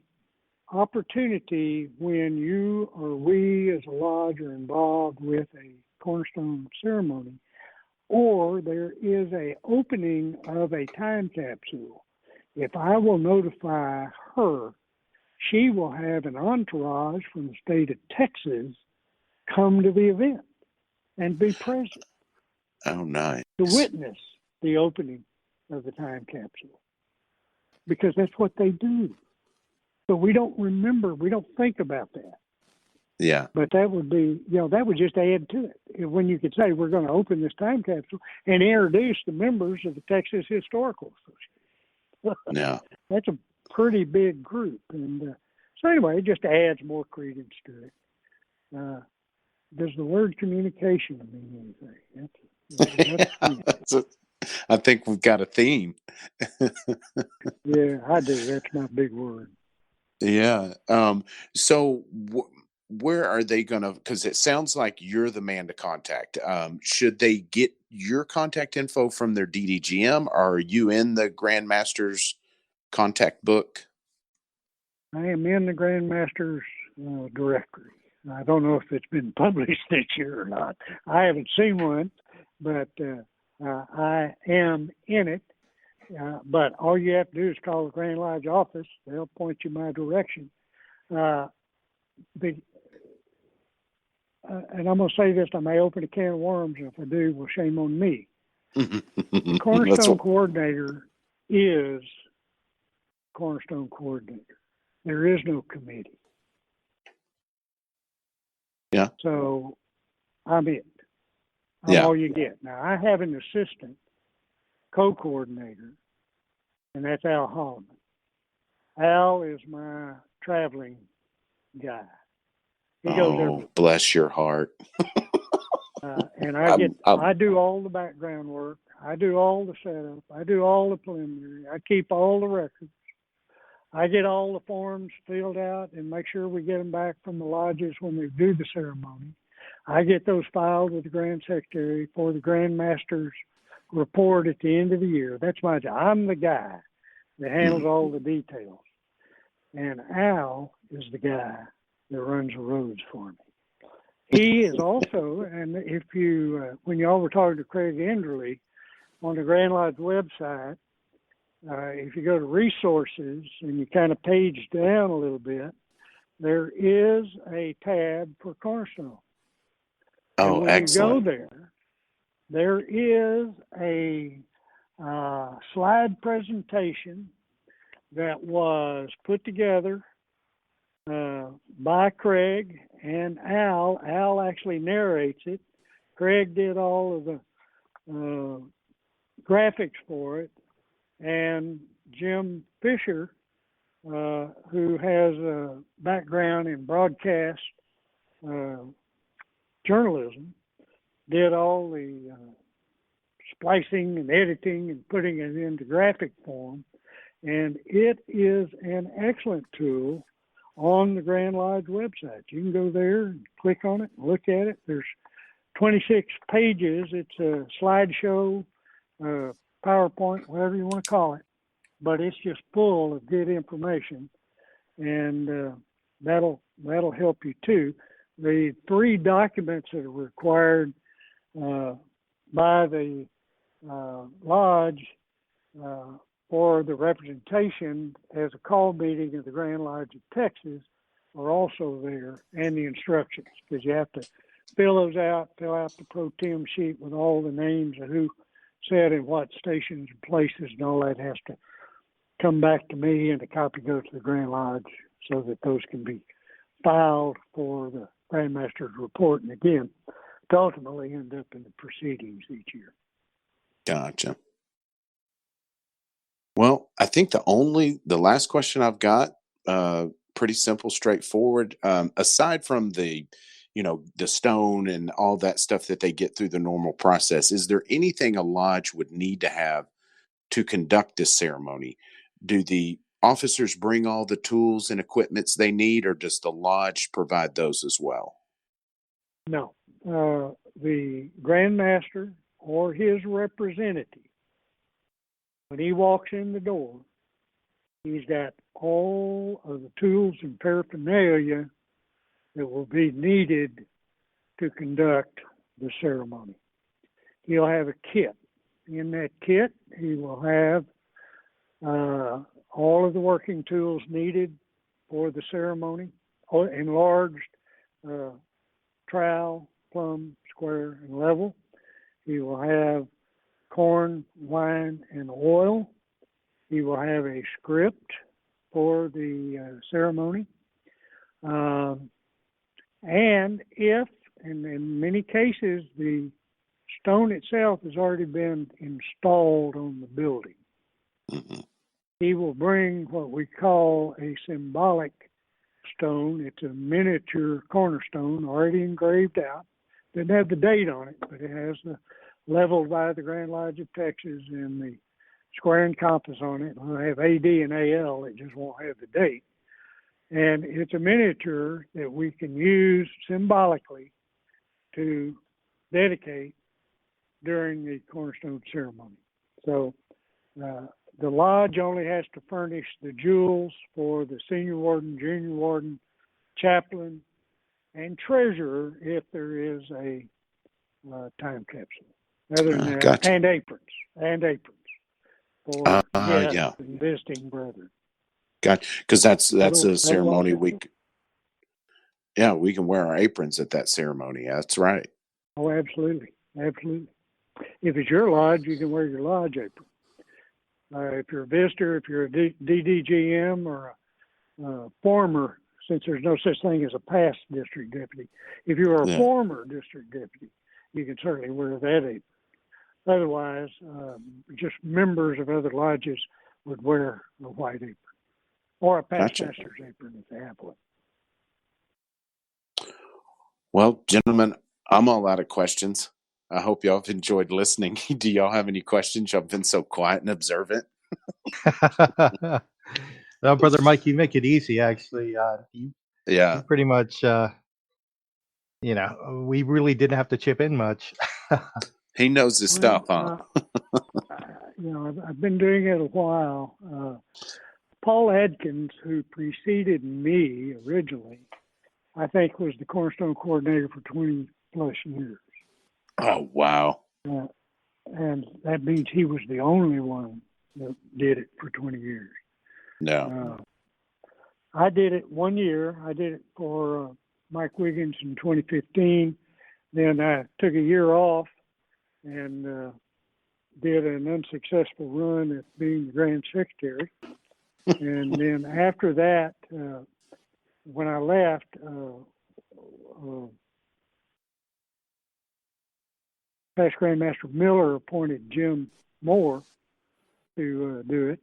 opportunity when you or we as a lodge are involved with a cornerstone ceremony, or there is a opening of a time capsule. If I will notify her, she will have an entourage from the state of Texas come to the event and be present Oh, nice. to witness the opening of the time capsule, because that's what they do. But we don't remember, we don't think about that. Yeah. But that would be, that would just add to it. When you could say we're going to open this time capsule and introduce the members of the Texas Historical Association. Yeah. That's a pretty big group. And so anyway, it just adds more credence to it. Does the word communication mean anything? I think we've got a theme. Yeah, I do. That's my big word. Yeah. So where are they going to, because it sounds like you're the man to contact. Should they get your contact info from their DDGM, or are you in the Grandmaster's contact book? I am in the Grandmaster's directory. I don't know if it's been published this year or not. I haven't seen one, but I am in it. But all you have to do is call the Grand Lodge office. They'll point you my direction. And I'm going to say this, I may open a can of worms. If I do, well, shame on me. The Cornerstone Coordinator is Cornerstone Coordinator. There is no committee. Yeah. So I'm it. I'm all you get. Now, I have an assistant co-coordinator, and that's Al Holloman. Al is my traveling guy. He goes everywhere. Bless your heart. And I do all the background work. I do all the setup. I do all the preliminary. I keep all the records. I get all the forms filled out and make sure we get them back from the lodges when we do the ceremony. I get those filed with the Grand Secretary for the Grand Master's report at the end of the year. That's my job. I'm the guy that handles all the details. And Al is the guy that runs the roads for me. He is also, and if you, when y'all were talking to Craig Enderley on the Grand Lodge website, if you go to resources and you kind of page down a little bit, there is a tab for Cornerstone. Oh, and when excellent. you go there is a slide presentation that was put together by Craig and Al. Al actually narrates it. Craig did all of the graphics for it. And Jim Fisher, who has a background in broadcast journalism, did all the splicing and editing and putting it into graphic form. And it is an excellent tool on the Grand Lodge website. You can go there and click on it and look at it. There's 26 pages. It's a slideshow, PowerPoint, whatever you want to call it, but it's just full of good information, and that'll help you too. The 3 documents that are required by the lodge for the representation as a call meeting of the Grand Lodge of Texas are also there, and the instructions, because you have to fill those out, fill out the pro tem sheet with all the names of who said in what stations and places, and all that has to come back to me, and the copy goes to the Grand Lodge so that those can be filed for the Grandmaster's report, and again, to ultimately end up in the proceedings each year. Gotcha. Well, I think the last question I've got, pretty simple, straightforward. Aside from the stone and all that stuff that they get through the normal process, is there anything a lodge would need to have to conduct this ceremony? Do the officers bring all the tools and equipments they need, or does the lodge provide those as well? No. The Grand Master or his representative, when he walks in the door, He's got all of the tools and paraphernalia that will be needed to conduct the ceremony. He'll have a kit. In that kit, he will have all of the working tools needed for the ceremony, enlarged trowel, plumb, square, and level. He will have corn, wine, and oil. He will have a script for the ceremony. And if, and in many cases, the stone itself has already been installed on the building, he will bring what we call a symbolic stone. It's a miniature cornerstone already engraved out. Doesn't have the date on it, but it has the leveled by the Grand Lodge of Texas and the square and compass on it. It'll have AD and AL. It just won't have the date. And it's a miniature that we can use symbolically to dedicate during the cornerstone ceremony. So the lodge only has to furnish the jewels for the senior warden, junior warden, chaplain, and treasurer if there is a time capsule. Other than that, Gotcha. and aprons for guests and visiting brethren. Gotcha. Because that's a ceremony we can wear our aprons at that ceremony. That's right. Oh, absolutely. Absolutely. If it's your lodge, you can wear your lodge apron. If you're a visitor, if you're a DDGM or a former, since there's no such thing as a past district deputy, if you're a former district deputy, you can certainly wear that apron. Otherwise, just members of other lodges would wear a white apron or a past master's apron if they have one. Well, gentlemen, I'm all out of questions. I hope y'all have enjoyed listening. Do y'all have any questions? Y'all been so quiet and observant. No, Brother Mike, you make it easy, actually. You pretty much, we really didn't have to chip in much. He knows his stuff, huh? I've been doing it a while. Paul Adkins, who preceded me originally, I think was the Cornerstone Coordinator for 20 plus years. Oh, wow. And that means he was the only one that did it for 20 years. No. I did it 1 year. I did it for Mike Wiggins in 2015. Then I took a year off and did an unsuccessful run at being the Grand Secretary. And then after that, when I left, Past Grandmaster Miller appointed Jim Moore to do it.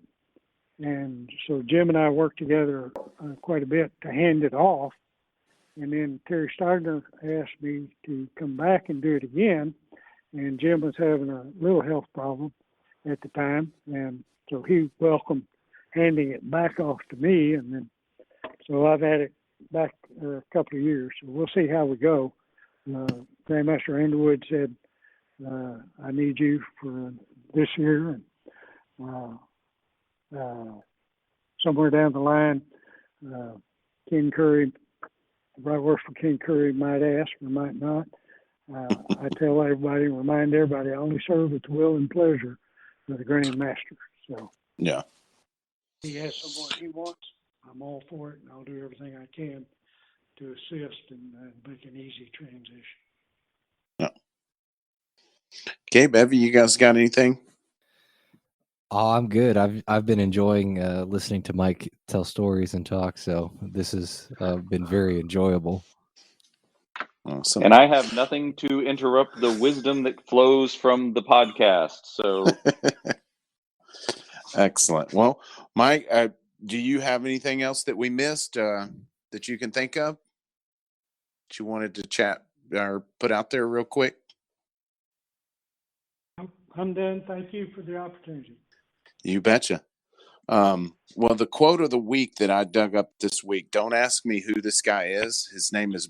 And so Jim and I worked together quite a bit to hand it off. And then Terry Steigner asked me to come back and do it again. And Jim was having a little health problem at the time. And so he welcomed handing it back off to me. And then, so I've had it back a couple of years. So we'll see how we go. Grandmaster Underwood said, I need you for this year. And somewhere down the line, Ken Curry, right works for Ken Curry, might ask or might not. I tell everybody, remind everybody, I only serve at the will and pleasure of the Grand Master. So yeah, he has someone he wants. I'm all for it, and I'll do everything I can to assist and make an easy transition. Yeah. Gabe, Evie, you guys got anything? Oh, I'm good. I've been enjoying listening to Mike tell stories and talk, so this has been very enjoyable. Awesome. And I have nothing to interrupt the wisdom that flows from the podcast. So excellent. Well, Mike, do you have anything else that we missed that you can think of that you wanted to chat or put out there real quick? I'm done. Thank you for the opportunity. You betcha. Well, the quote of the week that I dug up this week, don't ask me who this guy is. His name is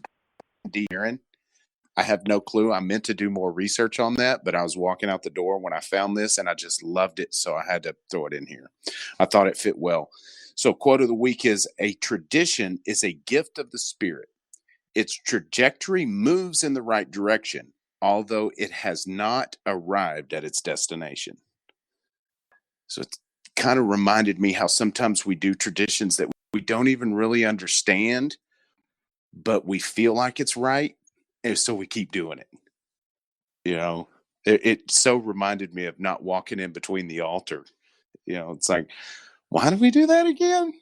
D. Aaron. I have no clue. I meant to do more research on that, but I was walking out the door when I found this and I just loved it. So I had to throw it in here. I thought it fit well. So, quote of the week is: a tradition is a gift of the Spirit. Its trajectory moves in the right direction, although it has not arrived at its destination. So, it kind of reminded me how sometimes we do traditions that we don't even really understand, but we feel like it's right. And so we keep doing it. It so reminded me of not walking in between the altar. It's like, why do we do that again?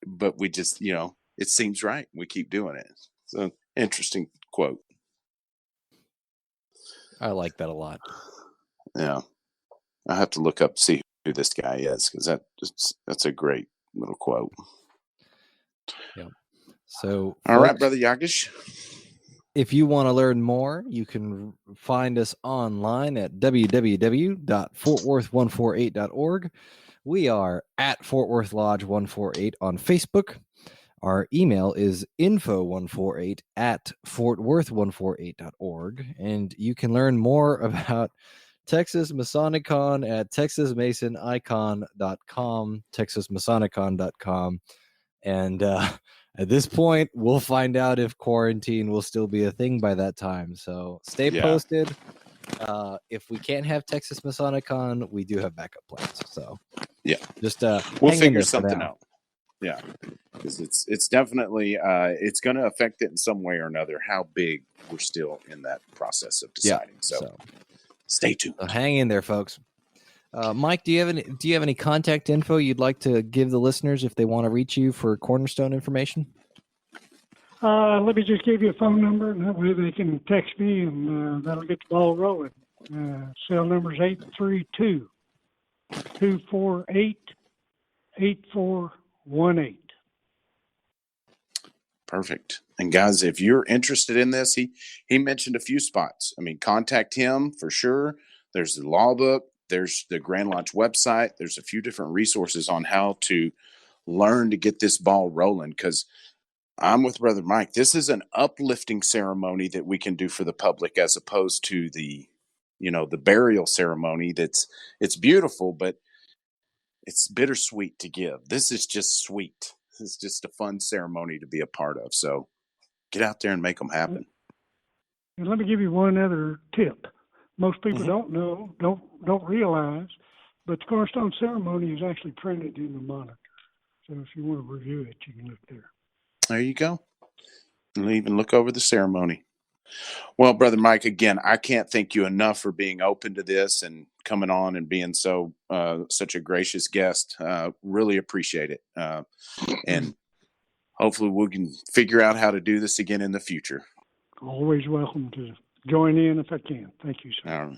But we just, it seems right. We keep doing it. So interesting quote. I like that a lot. Yeah. I have to look up, see who this guy is, because that's a great little quote. Yeah. So, all right, Brother Yagish. If you want to learn more, you can find us online at www.fortworth148.org. We are at Fort Worth Lodge 148 on Facebook. Our email is info148@fortworth148.org. And you can learn more about Texas Masonicon at texasmasonicon.com, texasmasonicon.com. And at this point, we'll find out if quarantine will still be a thing by that time. So stay posted. If we can't have Texas Masonicon, we do have backup plans. So just we'll figure something out. Yeah, because it's definitely it's going to affect it in some way or another. How big, we're still in that process of deciding. So stay tuned. So hang in there, folks. Mike, do you have any contact info you'd like to give the listeners if they want to reach you for Cornerstone information? Let me just give you a phone number, and that way they can text me, and that'll get the ball rolling. Cell number is 832-248-8418. Perfect. And guys, if you're interested in this, he mentioned a few spots. I mean, contact him for sure. There's the law book. There's the Grand Lodge website. There's a few different resources on how to learn to get this ball rolling, because I'm with Brother Mike. This is an uplifting ceremony that we can do for the public, as opposed to the burial ceremony. It's beautiful, but it's bittersweet to give. This is just sweet. This is just a fun ceremony to be a part of. So get out there and make them happen. And let me give you one other tip. Most people don't know, don't realize, but the Cornerstone ceremony is actually printed in the monitor. So if you want to review it, you can look there. There you go. And even look over the ceremony. Well, Brother Mike, again, I can't thank you enough for being open to this and coming on and being such a gracious guest. Really appreciate it. And hopefully we can figure out how to do this again in the future. Always welcome to join in if I can. Thank you, sir.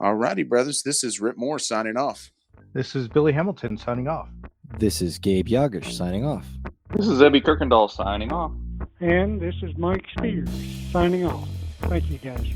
All righty, brothers. This is Rip Moore signing off. This is Billy Hamilton signing off. This is Gabe Yagish signing off. This is Ebby Kirkendall signing off. And this is Mike Spears signing off. Thank you, guys.